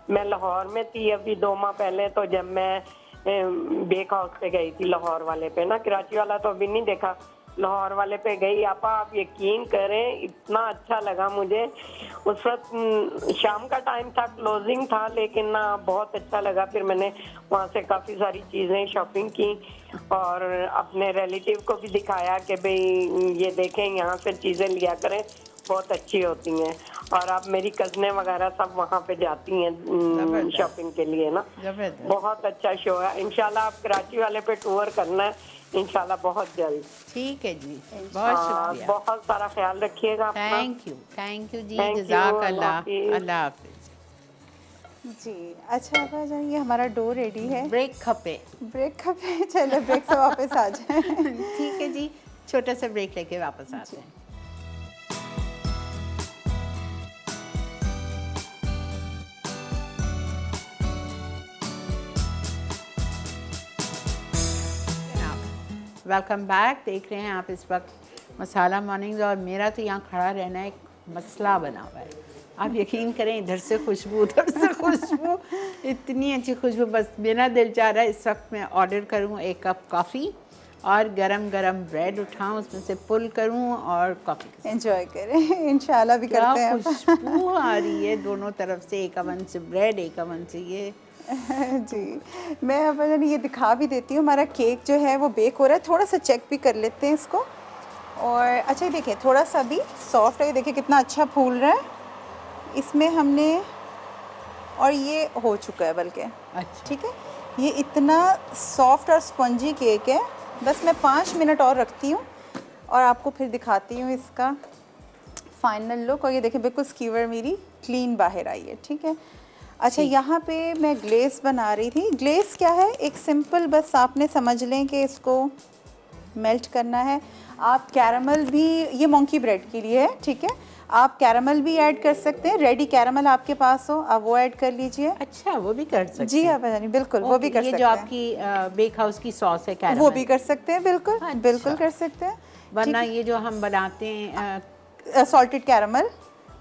मैं लाहौर में थी अभी 2 माह पहले, तो जब मैं बेक हाउस पे गई थी, लाहौर वाले पे ना, कराची वाला तो अभी नहीं देखा, लाहौर वाले पे गई। आपा आप यकीन करें, इतना अच्छा लगा मुझे। उस वक्त शाम का टाइम था, क्लोजिंग था, लेकिन ना बहुत अच्छा लगा। फिर मैंने वहाँ से काफ़ी सारी चीज़ें शॉपिंग की और अपने रिलेटिव को भी दिखाया कि भाई ये देखें, यहाँ से चीज़ें लिया करें, बहुत अच्छी होती हैं। और अब मेरी कज़नें वगैरह सब वहाँ पे जाती हैं शॉपिंग के लिए ना। बहुत अच्छा शो है। इंशाल्लाह आप कराची वाले पे टूर करना है इंशाल्लाह बहुत जल्द। ठीक है जी, बहुत शुक्रिया। बहुत सारा ख्याल रखिएगा अपना। थैंक यू जी, जज़ाक अल्लाह। अल्लाह हाफिज जी। अच्छा आपा जान, ये हमारा डो रेडी है। ब्रेक खपे। चलो ब्रेक से वापस आ जाए। ठीक है जी, छोटा सा ब्रेक लेके वापस आते हैं। Welcome back. देख रहे हैं आप इस वक्त मसाला मॉर्निंग्स, और मेरा तो यहाँ खड़ा रहना एक मसला बना हुआ है। आप यकीन करें, इधर से खुशबू उधर से खुशबू, इतनी अच्छी खुशबू। बस मेरा दिल चाह रहा है इस वक्त मैं ऑर्डर करूँ 1 कप कॉफ़ी और गरम गरम ब्रेड उठाऊँ, उसमें से पुल करूँ और कॉफ़ी एंजॉय करें। इंशाल्लाह भी करते हैं। खुशबू आ रही है दोनों तरफ से, एक अवन से ब्रेड, एक अवन से ये। जी, मैं अब ये दिखा भी देती हूँ। हमारा केक जो है वो बेक हो रहा है, थोड़ा सा चेक भी कर लेते हैं इसको। और अच्छा, ये देखिए थोड़ा सा भी सॉफ्ट है, देखिए कितना अच्छा फूल रहा है इसमें हमने, और ये हो चुका है बल्कि। अच्छा, ठीक है, ये इतना सॉफ्ट और स्पंजी केक है। बस मैं 5 मिनट और रखती हूँ और आपको फिर दिखाती हूँ इसका फाइनल लुक। और ये देखिए बिल्कुल स्कीवर मेरी क्लीन बाहर आई है। ठीक है। अच्छा, यहाँ पे मैं ग्लेस बना रही थी। ग्लेस क्या है, एक सिंपल, बस आपने समझ लें कि इसको मेल्ट करना है। आप कैरामल भी, ये मोंकी ब्रेड के लिए है। ठीक है, आप कैरामल भी ऐड कर सकते हैं। रेडी कैरामल आपके पास हो, आप वो ऐड कर लीजिए। अच्छा, वो भी कर सकते हैं? जी आप बिल्कुल वो भी कर सकते हैं। ये जो आपकी बेक हाउस की सॉस है कैरामल, वो भी कर सकते हैं। बिल्कुल अच्छा। बिल्कुल कर सकते हैं। वरना ये जो हम बनाते हैं सॉल्टेड कैरामल,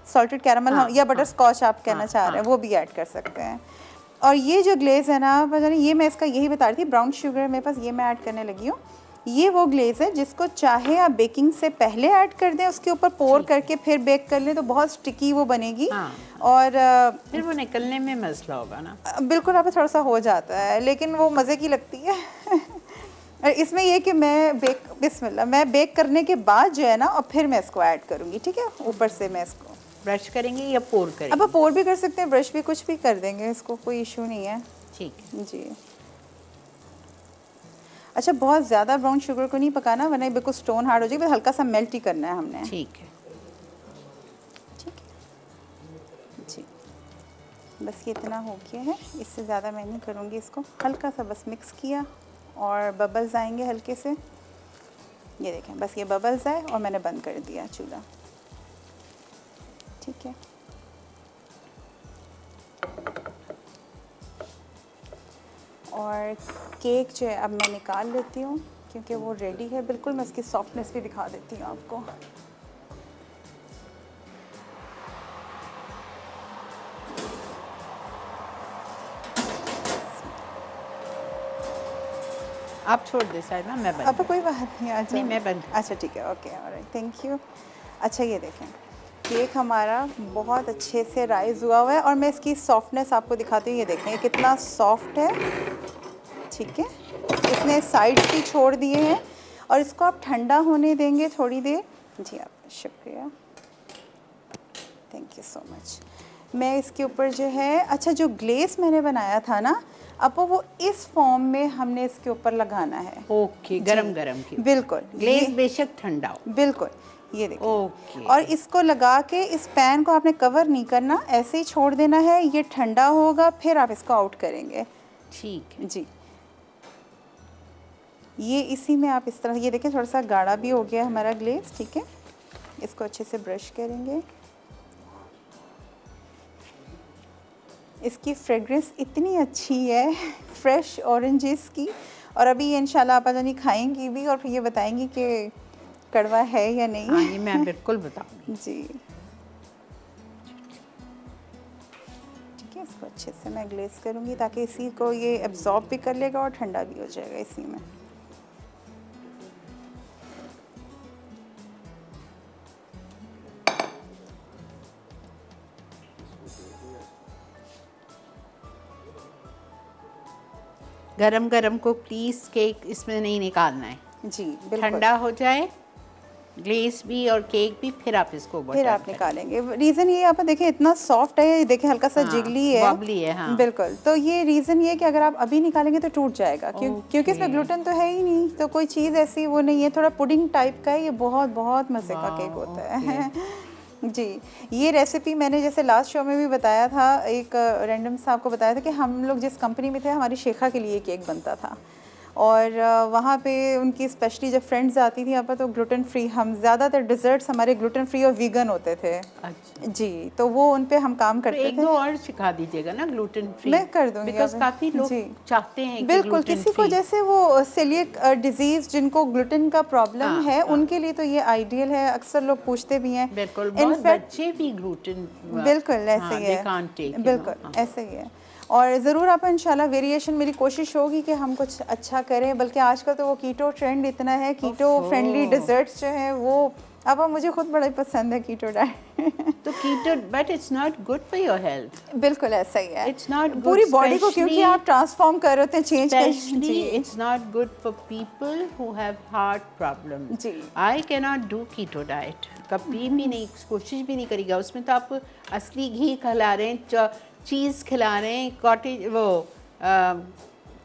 सॉल्टेड कैरामल या बटर स्कॉच आप कहना चाह रहे हैं वो भी ऐड कर सकते हैं। और ये जो ग्लेज़ है ना, पता नहीं, ये मैं इसका यही बता रही थी, ब्राउन शुगर मेरे पास, ये मैं ऐड करने लगी हूँ। ये वो ग्लेज़ है जिसको चाहे आप बेकिंग से पहले ऐड कर दें, उसके ऊपर पोर करके फिर बेक कर लें तो बहुत स्टिकी वो बनेगी। और फिर वो निकलने में मसला होगा ना। बिल्कुल, आप थोड़ा सा हो जाता है लेकिन वो मज़े की लगती है। और इसमें ये कि मैं बेक करने के बाद जो है ना, और फिर मैं इसको ऐड करूँगी, ठीक है। ऊपर से मैं इसको ब्रश करेंगे या पोर करेंगे? अब आप पोर भी कर सकते हैं, ब्रश भी, कुछ भी कर देंगे, इसको कोई इशू नहीं है। ठीक है जी। अच्छा, बहुत ज़्यादा ब्राउन शुगर को नहीं पकाना वरना बिल्कुल स्टोन हार्ड हो जाएगी, हल्का सा मेल्ट ही करना है हमने। ठीक है जी, बस ये इतना हो गया है, इससे ज़्यादा मैं नहीं करूँगी इसको। हल्का सा बस मिक्स किया और बबल्स आएंगे हल्के से, ये देखें, बस ये बबल्स आए और मैंने बंद कर दिया चूल्हा, ठीक है। और केक जो है अब मैं निकाल लेती हूँ क्योंकि वो रेडी है बिल्कुल। मैं इसकी सॉफ्टनेस भी दिखा देती हूँ आपको। आप छोड़ दे शायद ना, मैं बंद अब कोई बात नहीं, अच्छा नहीं, मैं बंद। अच्छा ठीक है, ओके, ऑलराइट, थैंक यू। अच्छा, ये देखें, केक हमारा बहुत अच्छे से राइज हुआ हुआ है और मैं इसकी सॉफ्टनेस आपको दिखाती हूँ। ये देखें, ये कितना सॉफ्ट है, ठीक है। इसने साइड भी छोड़ दिए हैं और इसको आप ठंडा होने देंगे थोड़ी देर। जी, आप शुक्रिया, थैंक यू सो मच। मैं इसके ऊपर जो है, अच्छा, जो ग्लेस मैंने बनाया था ना, अब वो इस फॉर्म में हमने इसके ऊपर लगाना है। ओके, गरम गरम की, बिल्कुल, ग्लेज बेशक ठंडा हो, बिल्कुल, ये देखिए। ओके। और इसको लगा के इस पैन को आपने कवर नहीं करना, ऐसे ही छोड़ देना है, ये ठंडा होगा फिर आप इसको आउट करेंगे। ठीक है जी, ये इसी में आप इस तरह, ये देखिए थोड़ा सा गाढ़ा भी हो गया हमारा ग्लेज, ठीक है। इसको अच्छे से ब्रश करेंगे। इसकी फ्रेग्रेंस इतनी अच्छी है फ्रेश ऑरेंजेस की, और अभी ये इंशाल्लाह आप जानी खाएंगी भी और फिर ये बताएंगी कि कड़वा है या नहीं। हाँ, ये मैं बिल्कुल बताऊंगी। जी, ठीक है। इसको अच्छे से मैं ग्लेज करूँगी ताकि इसी को ये एब्जॉर्ब भी कर लेगा और ठंडा भी हो जाएगा इसी में। गरम गरम को प्लीज केक इसमें नहीं निकालना है, जी बिल्कुल, ठंडा हो जाए ग्लेस भी और केक भी, फिर आप इसको फिर आप निकालेंगे। रीज़न ये आप देखें इतना सॉफ्ट है, ये देखें हल्का सा हाँ, जिगली है, बबली है, हाँ। बिल्कुल। तो ये रीज़न ये है कि अगर आप अभी निकालेंगे तो टूट जाएगा, क्योंकि इसमें ग्लूटेन तो है ही नहीं, तो कोई चीज़ ऐसी वो नहीं है, थोड़ा पुडिंग टाइप का है, ये बहुत बहुत मज़े का केक होता है। जी, ये रेसिपी मैंने जैसे लास्ट शो में भी बताया था, एक रैंडम साहब को बताया था कि हम लोग जिस कंपनी में थे हमारी शेखा के लिए केक बनता था और वहाँ पे उनकी स्पेशली जब फ्रेंड्स आती थी यहाँ पर तो ग्लूटेन फ्री, हम ज़्यादातर डिज़र्ट्स हमारे ग्लूटेन फ्री और वीगन होते थे। अच्छा जी, तो वो उन पे हम काम करते एक थे। दो और सिखा दीजिएगा ना ग्लूटेन फ्री, मैं कर दूंगी, बिकॉज काफ़ी लोग जी, चाहते हैं कि बिल्कुल, gluten किसी को free। जैसे वो सेलिएक डिजीज़ जिनको ग्लूटेन का प्रॉब्लम हाँ, है, हाँ। उनके लिए तो ये आइडियल है। अक्सर लोग पूछते भी हैं, बिल्कुल, बहुत इनफैक्ट बच्चे भी ग्लूटेन बिल्कुल ऐसे ही है, बिल्कुल हाँ। ऐसे ही है। और ज़रूर आप इंशाल्लाह वेरिएशन, मेरी कोशिश होगी कि हम कुछ अच्छा करें, बल्कि आजकल तो वो कीटो ट्रेंड इतना है, कीटो फ्रेंडली डिज़र्ट्स जो हैं वो अब मुझे खुद बड़ा ही पसंद है कीटो डाइट। तो keto, but it's not good for your health. बिल्कुल ऐसा ही है, It's not good, पूरी बॉडी को क्योंकि especially- आप ट्रांसफॉर्म कर रहे होते हैं, चेंज कर। Especially, ji it's not good for people who have heart problems. Ji. I cannot do keto diet. कभी भी नहीं, कोशिश भी नहीं करेगा। उसमें तो आप असली घी खिला रहे हैं, चीज़ खिला रहे हैं, कॉटेज वो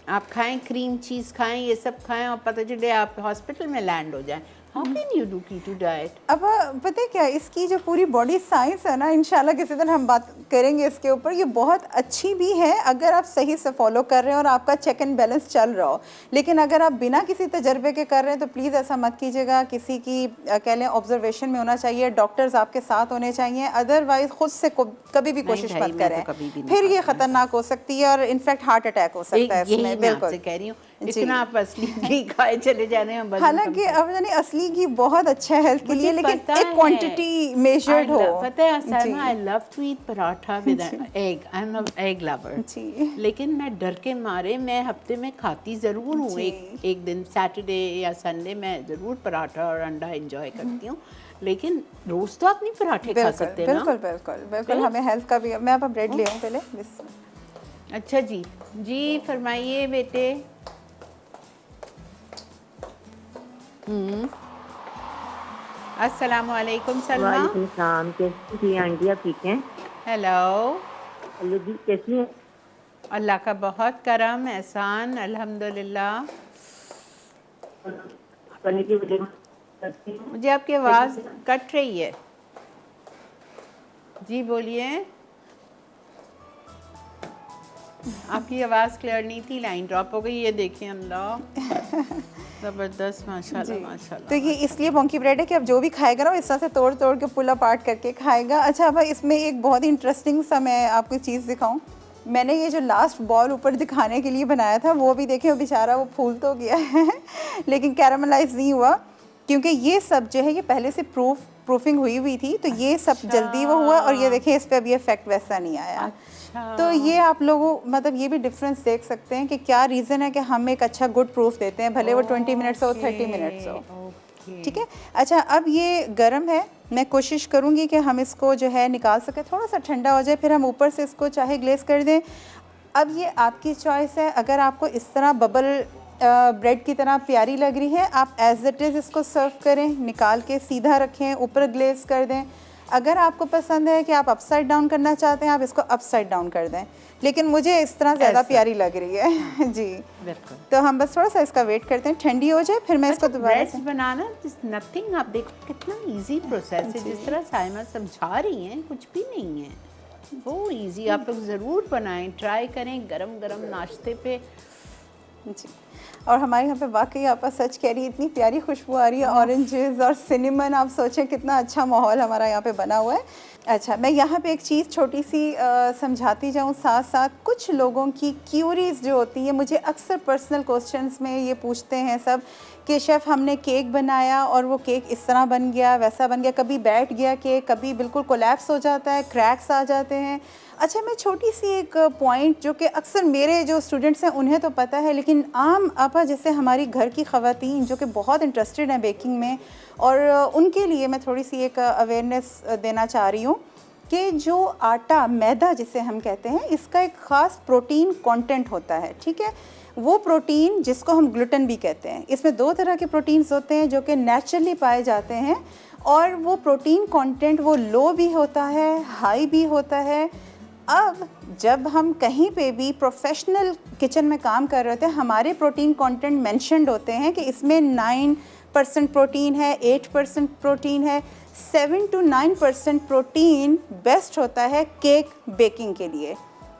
आप खाएं, क्रीम चीज़ खाएं, ये सब खाएं और पता चले आप हॉस्पिटल में लैंड हो जाएं। How can you do keto diet? अब पता है क्या, इसकी जो पूरी बॉडी साइंस है ना, इंशाल्लाह किसी दिन हम बात करेंगे इसके ऊपर। ये बहुत अच्छी भी है अगर आप सही से फॉलो कर रहे हैं और आपका चेक एंड बैलेंस चल रहा हो, लेकिन अगर आप बिना किसी तजर्बे के कर रहे हैं तो प्लीज़ ऐसा मत कीजिएगा। किसी की कह लें ऑब्जर्वेशन में होना चाहिए, डॉक्टर्स आपके साथ होने चाहिए, अदरवाइज खुद से कभी भी कोशिश भाई, मत मैं करें, तो कभी भी नहीं फिर ये करती। ख़तरनाक हो सकती है और इनफैक्ट हार्ट अटैक हो सकता है यही इसमें। मैं बिल्कुल आपसे कह रही हूँ, इतना आप असली घी खाए चले जाने हम वजन हालांकि अब यानी असली घी बहुत अच्छा है हेल्थ के लिए, लेकिन एक क्वांटिटी मेजर्ड हो। पता है Saima, I love to eat paratha with egg, I am egg lover ji. लेकिन मैं डर के मारे मैं हफ्ते में खाती ज़रूर हूँ, एक दिन सैटरडे या संडे मैं ज़रूर पराठा और अंडा एंजॉय करती हूँ, लेकिन रोज़ तो आप नहीं पराठे खा सकते ना। बिल्कुल बिल्कुल बिल्कुल, हमें हेल्थ का भी। मैं अब ब्रेड ले आऊँ पहले। अच्छा जी, जी फरमाइए बेटे। अस्सलाम वालेकुम सलमा। वालेकुम सलाम, कैसी थी आंटी, आप ठीक हैं? हेलो। हेलो जी, कैसी हैं? अल्लाह का बहुत करम एहसान, अल्हम्दुलिल्लाह। करने की वजह मुझे आपकी आवाज़ कट रही है, जी बोलिए। आपकी आवाज़ क्लियर नहीं थी, लाइन ड्रॉप हो गई। ये देखिए अल्लाह ज़बरदस्त, माशाल्लाह माशाल्लाह। तो ये इसलिए मोंकी ब्रेड है कि अब जो भी खाएगा ना इस तरह से तोड़ तोड़ के पुल अपार्ट करके खाएगा। अच्छा अब इसमें एक बहुत ही इंटरेस्टिंग सा मैं आपको चीज़ दिखाऊं। मैंने ये जो लास्ट बॉल ऊपर दिखाने के लिए बनाया था वो भी देखें, वो बेचारा वो फूल तो गया है लेकिन कैरामलाइज नहीं हुआ, क्योंकि ये सब जो है ये पहले से प्रूफिंग हुई थी, तो ये सब जल्दी वो हुआ, और ये देखें इस पर अभी इफेक्ट वैसा नहीं आया। तो ये आप लोगों मतलब ये भी डिफरेंस देख सकते हैं कि क्या रीज़न है कि हम एक अच्छा गुड प्रूफ देते हैं, भले वो 20 मिनट्स हो 30 मिनट्स हो। ठीक है। अच्छा अब ये गर्म है, मैं कोशिश करूँगी कि हम इसको जो है निकाल सकें, थोड़ा सा ठंडा हो जाए फिर हम ऊपर से इसको चाहे ग्लेज़ कर दें। अब ये आपकी चॉइस है, अगर आपको इस तरह बबल ब्रेड की तरह प्यारी लग रही है आप एज इट इज़ इसको सर्व करें, निकाल के सीधा रखें, ऊपर ग्लेज़ कर दें। अगर आपको पसंद है कि आप अपसाइड डाउन करना चाहते हैं आप इसको अपसाइड डाउन कर दें, लेकिन मुझे इस तरह ज़्यादा प्यारी लग रही है जी। तो हम बस थोड़ा सा इसका वेट करते हैं ठंडी हो जाए, फिर मैं इसको दोबारा से बनाना नथिंग। आप देखो कितना इजी प्रोसेस है, जिस तरह साइमा समझा रही हैं कुछ भी नहीं है, वो इजी। आप लोग ज़रूर बनाएं, ट्राई करें गरम गरम नाश्ते पे जी। और हमारे यहाँ पे वाकई आप सच कह रही है, इतनी प्यारी खुशबू आ रही है, ऑरेंजेस और सिनेमन, आप सोचें कितना अच्छा माहौल हमारा यहाँ पे बना हुआ है। अच्छा मैं यहाँ पे एक चीज़ छोटी सी समझाती जाऊँ साथ साथ। कुछ लोगों की क्यूरीज जो होती है, मुझे अक्सर पर्सनल क्वेश्चंस में ये पूछते हैं सब कि शेफ़ हमने केक बनाया और वो केक इस तरह बन गया वैसा बन गया, कभी बैठ गया केक, कभी बिल्कुल कोलैप्स हो जाता है, क्रैक्स आ जाते हैं। अच्छा मैं छोटी सी एक पॉइंट जो कि अक्सर मेरे जो स्टूडेंट्स हैं उन्हें तो पता है, लेकिन आम आपा जैसे हमारी घर की ख़वातीन जो कि बहुत इंटरेस्टेड हैं बेकिंग में, और उनके लिए मैं थोड़ी सी एक अवेयरनेस देना चाह रही हूँ कि जो आटा मैदा जिसे हम कहते हैं इसका एक ख़ास प्रोटीन कंटेंट होता है। ठीक है, वो प्रोटीन जिसको हम ग्लूटेन भी कहते हैं, इसमें दो तरह के प्रोटीन्स होते हैं जो कि नेचुरली पाए जाते हैं, और वो प्रोटीन कंटेंट वो लो भी होता है हाई भी होता है। अब जब हम कहीं पे भी प्रोफेशनल किचन में काम कर रहे होते हैं, हमारे प्रोटीन कंटेंट मेंशन्ड होते हैं कि इसमें 9% प्रोटीन है, 8% प्रोटीन है, 7 to 9% प्रोटीन बेस्ट होता है केक बेकिंग के लिए,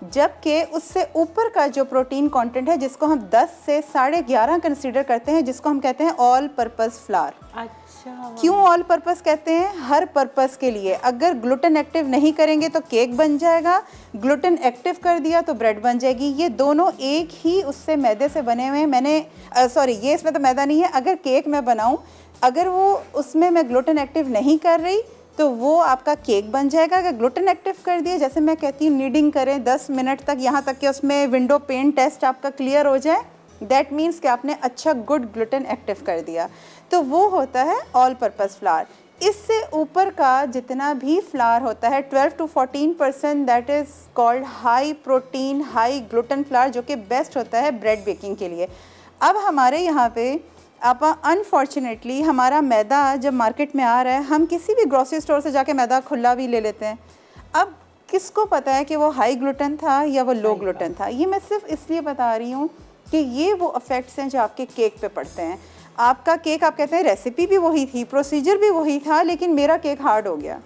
जबकि उससे ऊपर का जो प्रोटीन कंटेंट है जिसको हम 10 से 11.5 कंसीडर करते हैं, जिसको हम कहते हैं ऑल पर्पस फ्लावर। अच्छा, क्यों ऑल पर्पस कहते हैं? हर पर्पस के लिए। अगर ग्लूटेन एक्टिव नहीं करेंगे तो केक बन जाएगा, ग्लूटेन एक्टिव कर दिया तो ब्रेड बन जाएगी। ये दोनों एक ही उससे मैदे से बने हुए हैं। मैंने सॉरी ये इसमें तो मैदा नहीं है। अगर केक मैं बनाऊँ, अगर वो उसमें मैं ग्लूटेन एक्टिव नहीं कर रही तो वो आपका केक बन जाएगा। अगर ग्लूटेन एक्टिव कर दिए, जैसे मैं कहती हूँ नीडिंग करें 10 मिनट तक, यहाँ तक कि उसमें विंडो पेन टेस्ट आपका क्लियर हो जाए, दैट मीन्स कि आपने अच्छा गुड ग्लूटेन एक्टिव कर दिया, तो वो होता है ऑल पर्पस फ्लावर। इससे ऊपर का जितना भी फ्लावर होता है 12 to 14%, that is called high protein high gluten flower, जो कि बेस्ट होता है ब्रेड बेकिंग के लिए। अब हमारे यहाँ पे आप अनफॉर्चुनेटली हमारा मैदा जब मार्केट में आ रहा है, हम किसी भी ग्रोसरी स्टोर से जाके मैदा खुला भी ले लेते हैं। अब किसको पता है कि वो हाई ग्लूटेन था या वो लो ग्लूटेन था? ये मैं सिर्फ इसलिए बता रही हूँ कि ये वो इफ़ेक्ट्स हैं जो आपके केक पे पड़ते हैं। आपका केक, आप कहते हैं रेसिपी भी वही थी, प्रोसीजर भी वही था, लेकिन मेरा केक हार्ड हो गया।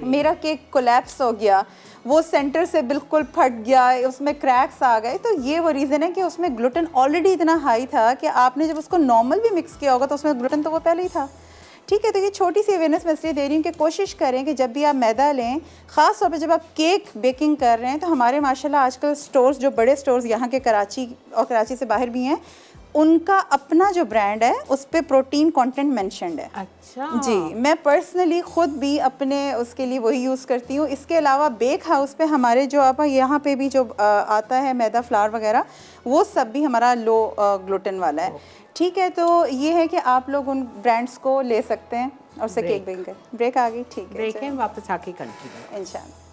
मेरा केक कोलैप्स हो गया, वो सेंटर से बिल्कुल फट गया, उसमें क्रैक्स आ गए। तो ये वो रीज़न है कि उसमें ग्लूटेन ऑलरेडी इतना हाई था कि आपने जब उसको नॉर्मल भी मिक्स किया होगा तो उसमें ग्लूटेन तो वो पहले ही था, ठीक है। तो ये छोटी सी अवेयरनेस मैं इसलिए दे रही हूँ कि कोशिश करें कि जब भी आप मैदा लें, ख़ास तौर पे जब आप केक बेकिंग कर रहे हैं, तो हमारे माशाल्लाह आजकल स्टोर्स, जो बड़े स्टोर्स यहाँ के कराची और कराची से बाहर भी हैं, उनका अपना जो ब्रांड है उस पे प्रोटीन कंटेंट मेंशन्ड है। अच्छा जी, मैं पर्सनली ख़ुद भी अपने उसके लिए वही यूज़ करती हूँ। इसके अलावा बेक हाउस पे हमारे जो आप यहाँ पे भी जो आता है मैदा फ्लावर वगैरह, वो सब भी हमारा लो ग्लूटेन वाला है। ठीक है, तो ये है कि आप लोग उन ब्रांड्स को ले सकते हैं और उससे केक बेकिंग करें। ब्रेक आ गई, ठीक है, ब्रेक है, वापस आके कंटिन्यू इंशाल्लाह।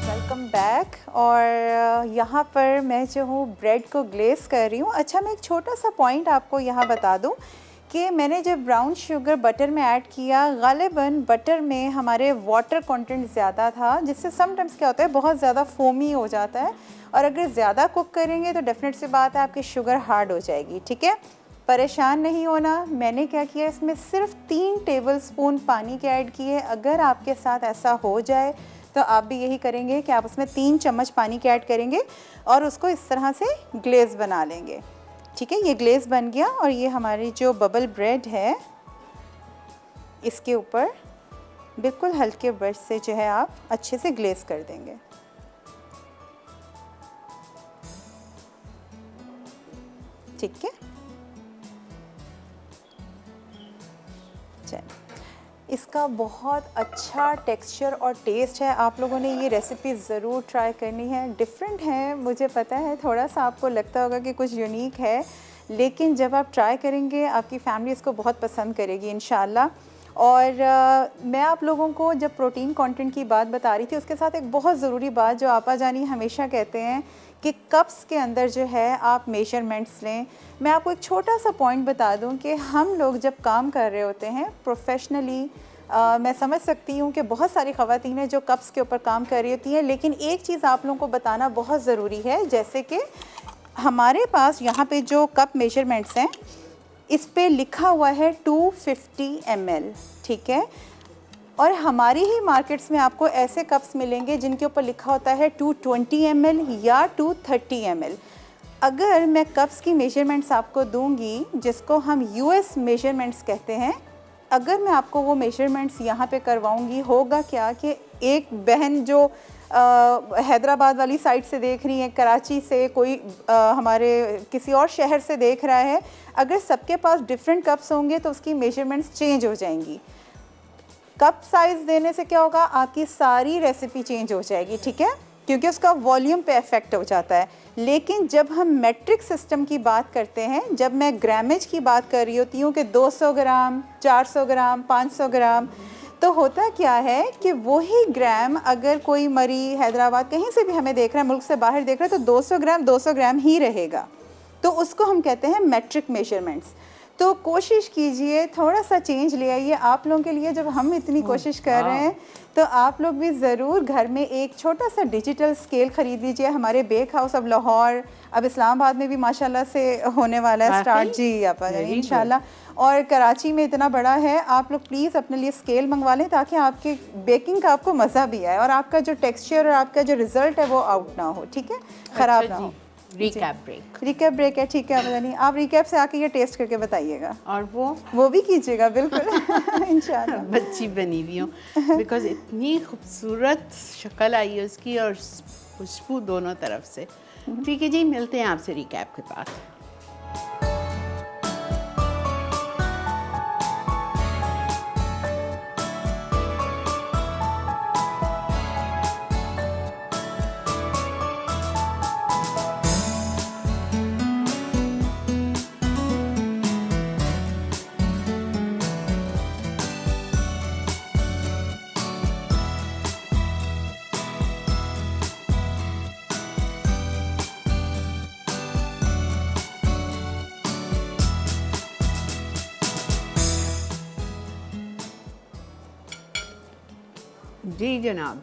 Welcome back. और यहाँ पर मैं जो हूँ ब्रेड को ग्लेस कर रही हूँ। अच्छा, मैं एक छोटा सा पॉइंट आपको यहाँ बता दूँ कि मैंने जब ब्राउन शुगर बटर में ऐड किया, ग़ालिबन बटर में हमारे वाटर कंटेंट ज़्यादा था, जिससे समटाइम्स क्या होता है बहुत ज़्यादा फोमी हो जाता है, और अगर ज़्यादा कुक करेंगे तो डेफिनेट सी बात है आपकी शुगर हार्ड हो जाएगी। ठीक है, परेशान नहीं होना। मैंने क्या किया, इसमें सिर्फ 3 टेबलस्पून पानी के ऐड किए। अगर आपके साथ ऐसा हो जाए तो आप भी यही करेंगे कि आप उसमें 3 चम्मच पानी के ऐड करेंगे और उसको इस तरह से ग्लेज़ बना लेंगे। ठीक है, ये ग्लेज़ बन गया और ये हमारी जो बबल ब्रेड है इसके ऊपर बिल्कुल हल्के ब्रश से जो है आप अच्छे से ग्लेज़ कर देंगे। ठीक है, चलिए, इसका बहुत अच्छा टेक्सचर और टेस्ट है। आप लोगों ने ये रेसिपी ज़रूर ट्राई करनी है। डिफरेंट है, मुझे पता है, थोड़ा सा आपको लगता होगा कि कुछ यूनिक है, लेकिन जब आप ट्राई करेंगे आपकी फैमिली इसको बहुत पसंद करेगी इंशाल्लाह। और मैं आप लोगों को जब प्रोटीन कंटेंट की बात बता रही थी, उसके साथ एक बहुत ज़रूरी बात जो आपा जानी हमेशा कहते हैं कि कप्स के अंदर जो है आप मेजरमेंट्स लें। मैं आपको एक छोटा सा पॉइंट बता दूं कि हम लोग जब काम कर रहे होते हैं प्रोफेशनली, मैं समझ सकती हूँ कि बहुत सारी ख़वातीन हैं जो कप्स के ऊपर काम कर रही होती हैं, लेकिन एक चीज़ आप लोगों को बताना बहुत ज़रूरी है। जैसे कि हमारे पास यहाँ पे जो कप मेजरमेंट्स हैं, इस पे लिखा हुआ है 250 ml। ठीक है, और हमारी ही मार्केट्स में आपको ऐसे कप्स मिलेंगे जिनके ऊपर लिखा होता है 220 ml या 230 ml। अगर मैं कप्स की मेजरमेंट्स आपको दूंगी, जिसको हम US मेजरमेंट्स कहते हैं, अगर मैं आपको वो मेजरमेंट्स यहाँ पे करवाऊंगी, होगा क्या कि एक बहन जो हैदराबाद वाली साइड से देख रही है, कराची से कोई हमारे किसी और शहर से देख रहा है, अगर सबके पास डिफरेंट कप्स होंगे तो उसकी मेजरमेंट्स चेंज हो जाएंगी। कप साइज़ देने से क्या होगा, आपकी सारी रेसिपी चेंज हो जाएगी। ठीक है, क्योंकि उसका वॉल्यूम पे इफ़ेक्ट हो जाता है। लेकिन जब हम मेट्रिक सिस्टम की बात करते हैं, जब मैं ग्रामेज की बात कर रही होती हूँ कि 200 ग्राम, 400 ग्राम, 500 ग्राम, तो होता क्या है कि वही ग्राम अगर कोई मरी हैदराबाद कहीं से भी हमें देख रहा है, मुल्क से बाहर देख रहा है, तो 200 ग्राम ही रहेगा। तो उसको हम कहते हैं मेट्रिक मेजरमेंट्स। तो कोशिश कीजिए थोड़ा सा चेंज ले आइए आप लोगों के लिए। जब हम इतनी कोशिश कर रहे हैं तो आप लोग भी ज़रूर घर में एक छोटा सा डिजिटल स्केल ख़रीद लीजिए। हमारे बेक हाउस अब लाहौर, अब इस्लामाबाद में भी माशाल्लाह से होने वाला है स्टार्ट। जी आप इंशाल्लाह, और कराची में इतना बड़ा है। आप लोग प्लीज़ अपने लिए स्केल मंगवा लें ताकि आपके बेकिंग का आपको मज़ा भी आए और आपका जो टेक्सचर और आपका जो रिज़ल्ट है वो आउट ना हो। ठीक है, ख़राब ना हो। रिकैप ब्रेक है, ठीक है। आप रिकैप से आके ये टेस्ट करके बताइएगा और वो भी कीजिएगा बिल्कुल इंशाल्लाह। बच्ची बनी हुई हूँ बिकॉज इतनी खूबसूरत शक्ल आई है उसकी और खुशबू दोनों तरफ से। ठीक है जी, मिलते हैं आपसे रिकैप के बाद। जी जनाब,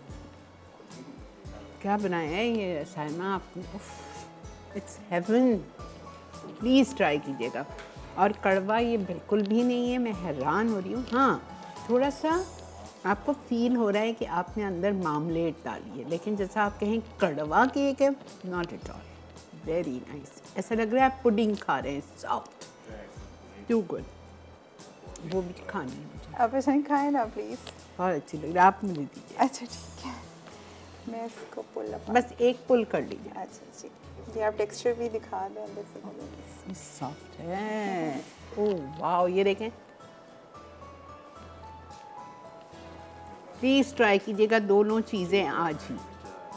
क्या बनाया है ये साइमा आपने? इट्स हेवन, प्लीज़ ट्राई कीजिएगा। और कड़वा ये बिल्कुल भी नहीं है, मैं हैरान हो रही हूँ। हाँ, थोड़ा सा आपको फील हो रहा है कि आपने अंदर मामलेट डाली है, लेकिन जैसा आप कहें कड़वा केक है, not at all, very nice. ऐसा लग रहा है आप पुडिंग खा रहे हैं, सॉफ्ट, टू गुड। वो भी खानी है मुझे, आप ऐसा नहीं खाएं ना प्लीज़। बहुत अच्छी लग रही है, आप मुझे दीजिए। अच्छा ठीक है, मैं इसको पुल अप। बस एक पुल कर लीजिए। अच्छा जी, ये आप टेक्सचर भी दिखा दें अंदर से। सॉफ्ट है, ओह वाओ, ये देखें। प्लीज़ ट्राई कीजिएगा दोनों चीज़ें आज ही,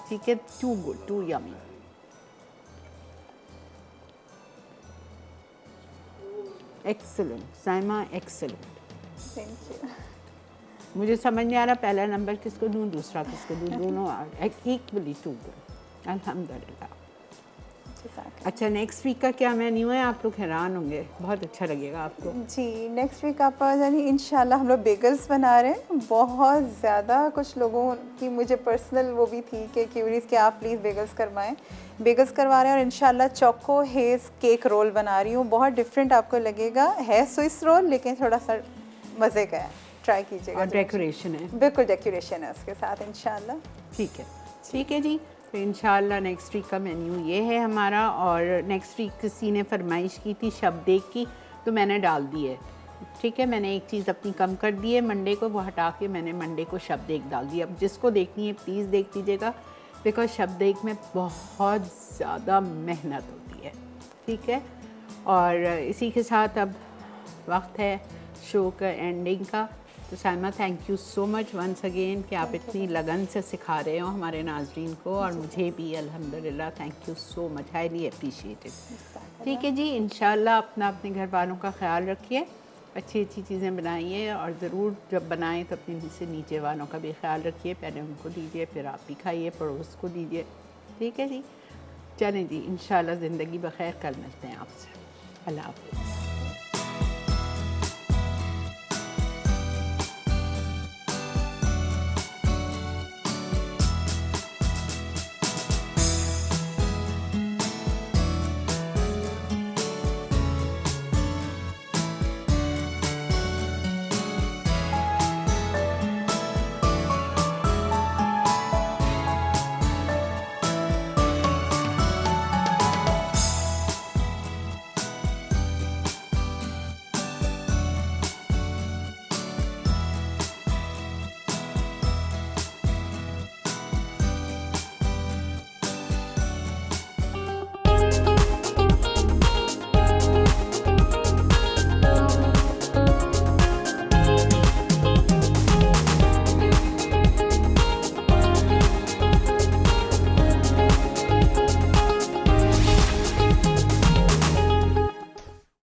ठीक है। Too good, too yummy. Excellent Saima, excellent. Thank you. मुझे समझ नहीं आ रहा पहला नंबर किसको दूँ, दूसरा किसको दूँ, दोनों इक्वली टू गुड, अल्हम्दुलिल्लाह। अच्छा, नेक्स्ट वीक का क्या मेन्यू है? आप लोग हैरान होंगे, बहुत अच्छा लगेगा आपको। जी, नेक्स्ट वीक आप यानी इंशाल्लाह हम लोग बेगल्स बना रहे हैं। बहुत ज़्यादा कुछ लोगों की मुझे पर्सनल वो भी थी कि क्यूरीज कि आप प्लीज़ बेगल्स करवाएं। बेगल्स करवा रहे हैं और इंशाल्लाह चोको हेज़ केक रोल बना रही हूँ। बहुत डिफरेंट आपको लगेगा, है स्विस रोल लेकिन थोड़ा सा मज़े का है, ट्राई कीजिएगा। और डेकोरेशन है, बिल्कुल डेकोरेशन है उसके साथ इंशाल्लाह। ठीक है जी। तो इंशाल्लाह नेक्स्ट वीक का मेन्यू ये है हमारा। और नेक्स्ट वीक किसी ने फरमाइश की थी शबदेग की, तो मैंने डाल दी है, ठीक है। मैंने एक चीज़ अपनी कम कर दी है, मंडे को वो हटा के मैंने मंडे को शबदेग डाल दी। अब जिसको देखनी है प्लीज़ देख लीजिएगा, बिकॉज शबदेग में बहुत ज़्यादा मेहनत होती है, ठीक है। और इसी के साथ अब वक्त है शो का एंडिंग का। तो Saima, thank you so much once again कि आप इतनी लगन से सिखा रहे हो हमारे नाजरीन को, और मुझे भी अल्हम्दुलिल्लाह। Thank you so much, highly appreciated. ठीक है जी, इंशाल्लाह अपने घर वालों का ख्याल रखिए, अच्छी अच्छी चीज़ें बनाइए, और ज़रूर जब बनाएं तो अपने से नीचे वालों का भी ख्याल रखिए। पहले उनको दीजिए, फिर आप भी खाइए, पड़ोस को दीजिए, ठीक है जी। चलें जी, इंशाल्लाह ज़िंदगी बखैर, कल मिलते हैं आपसे। अल्लाह हाफ़िज़।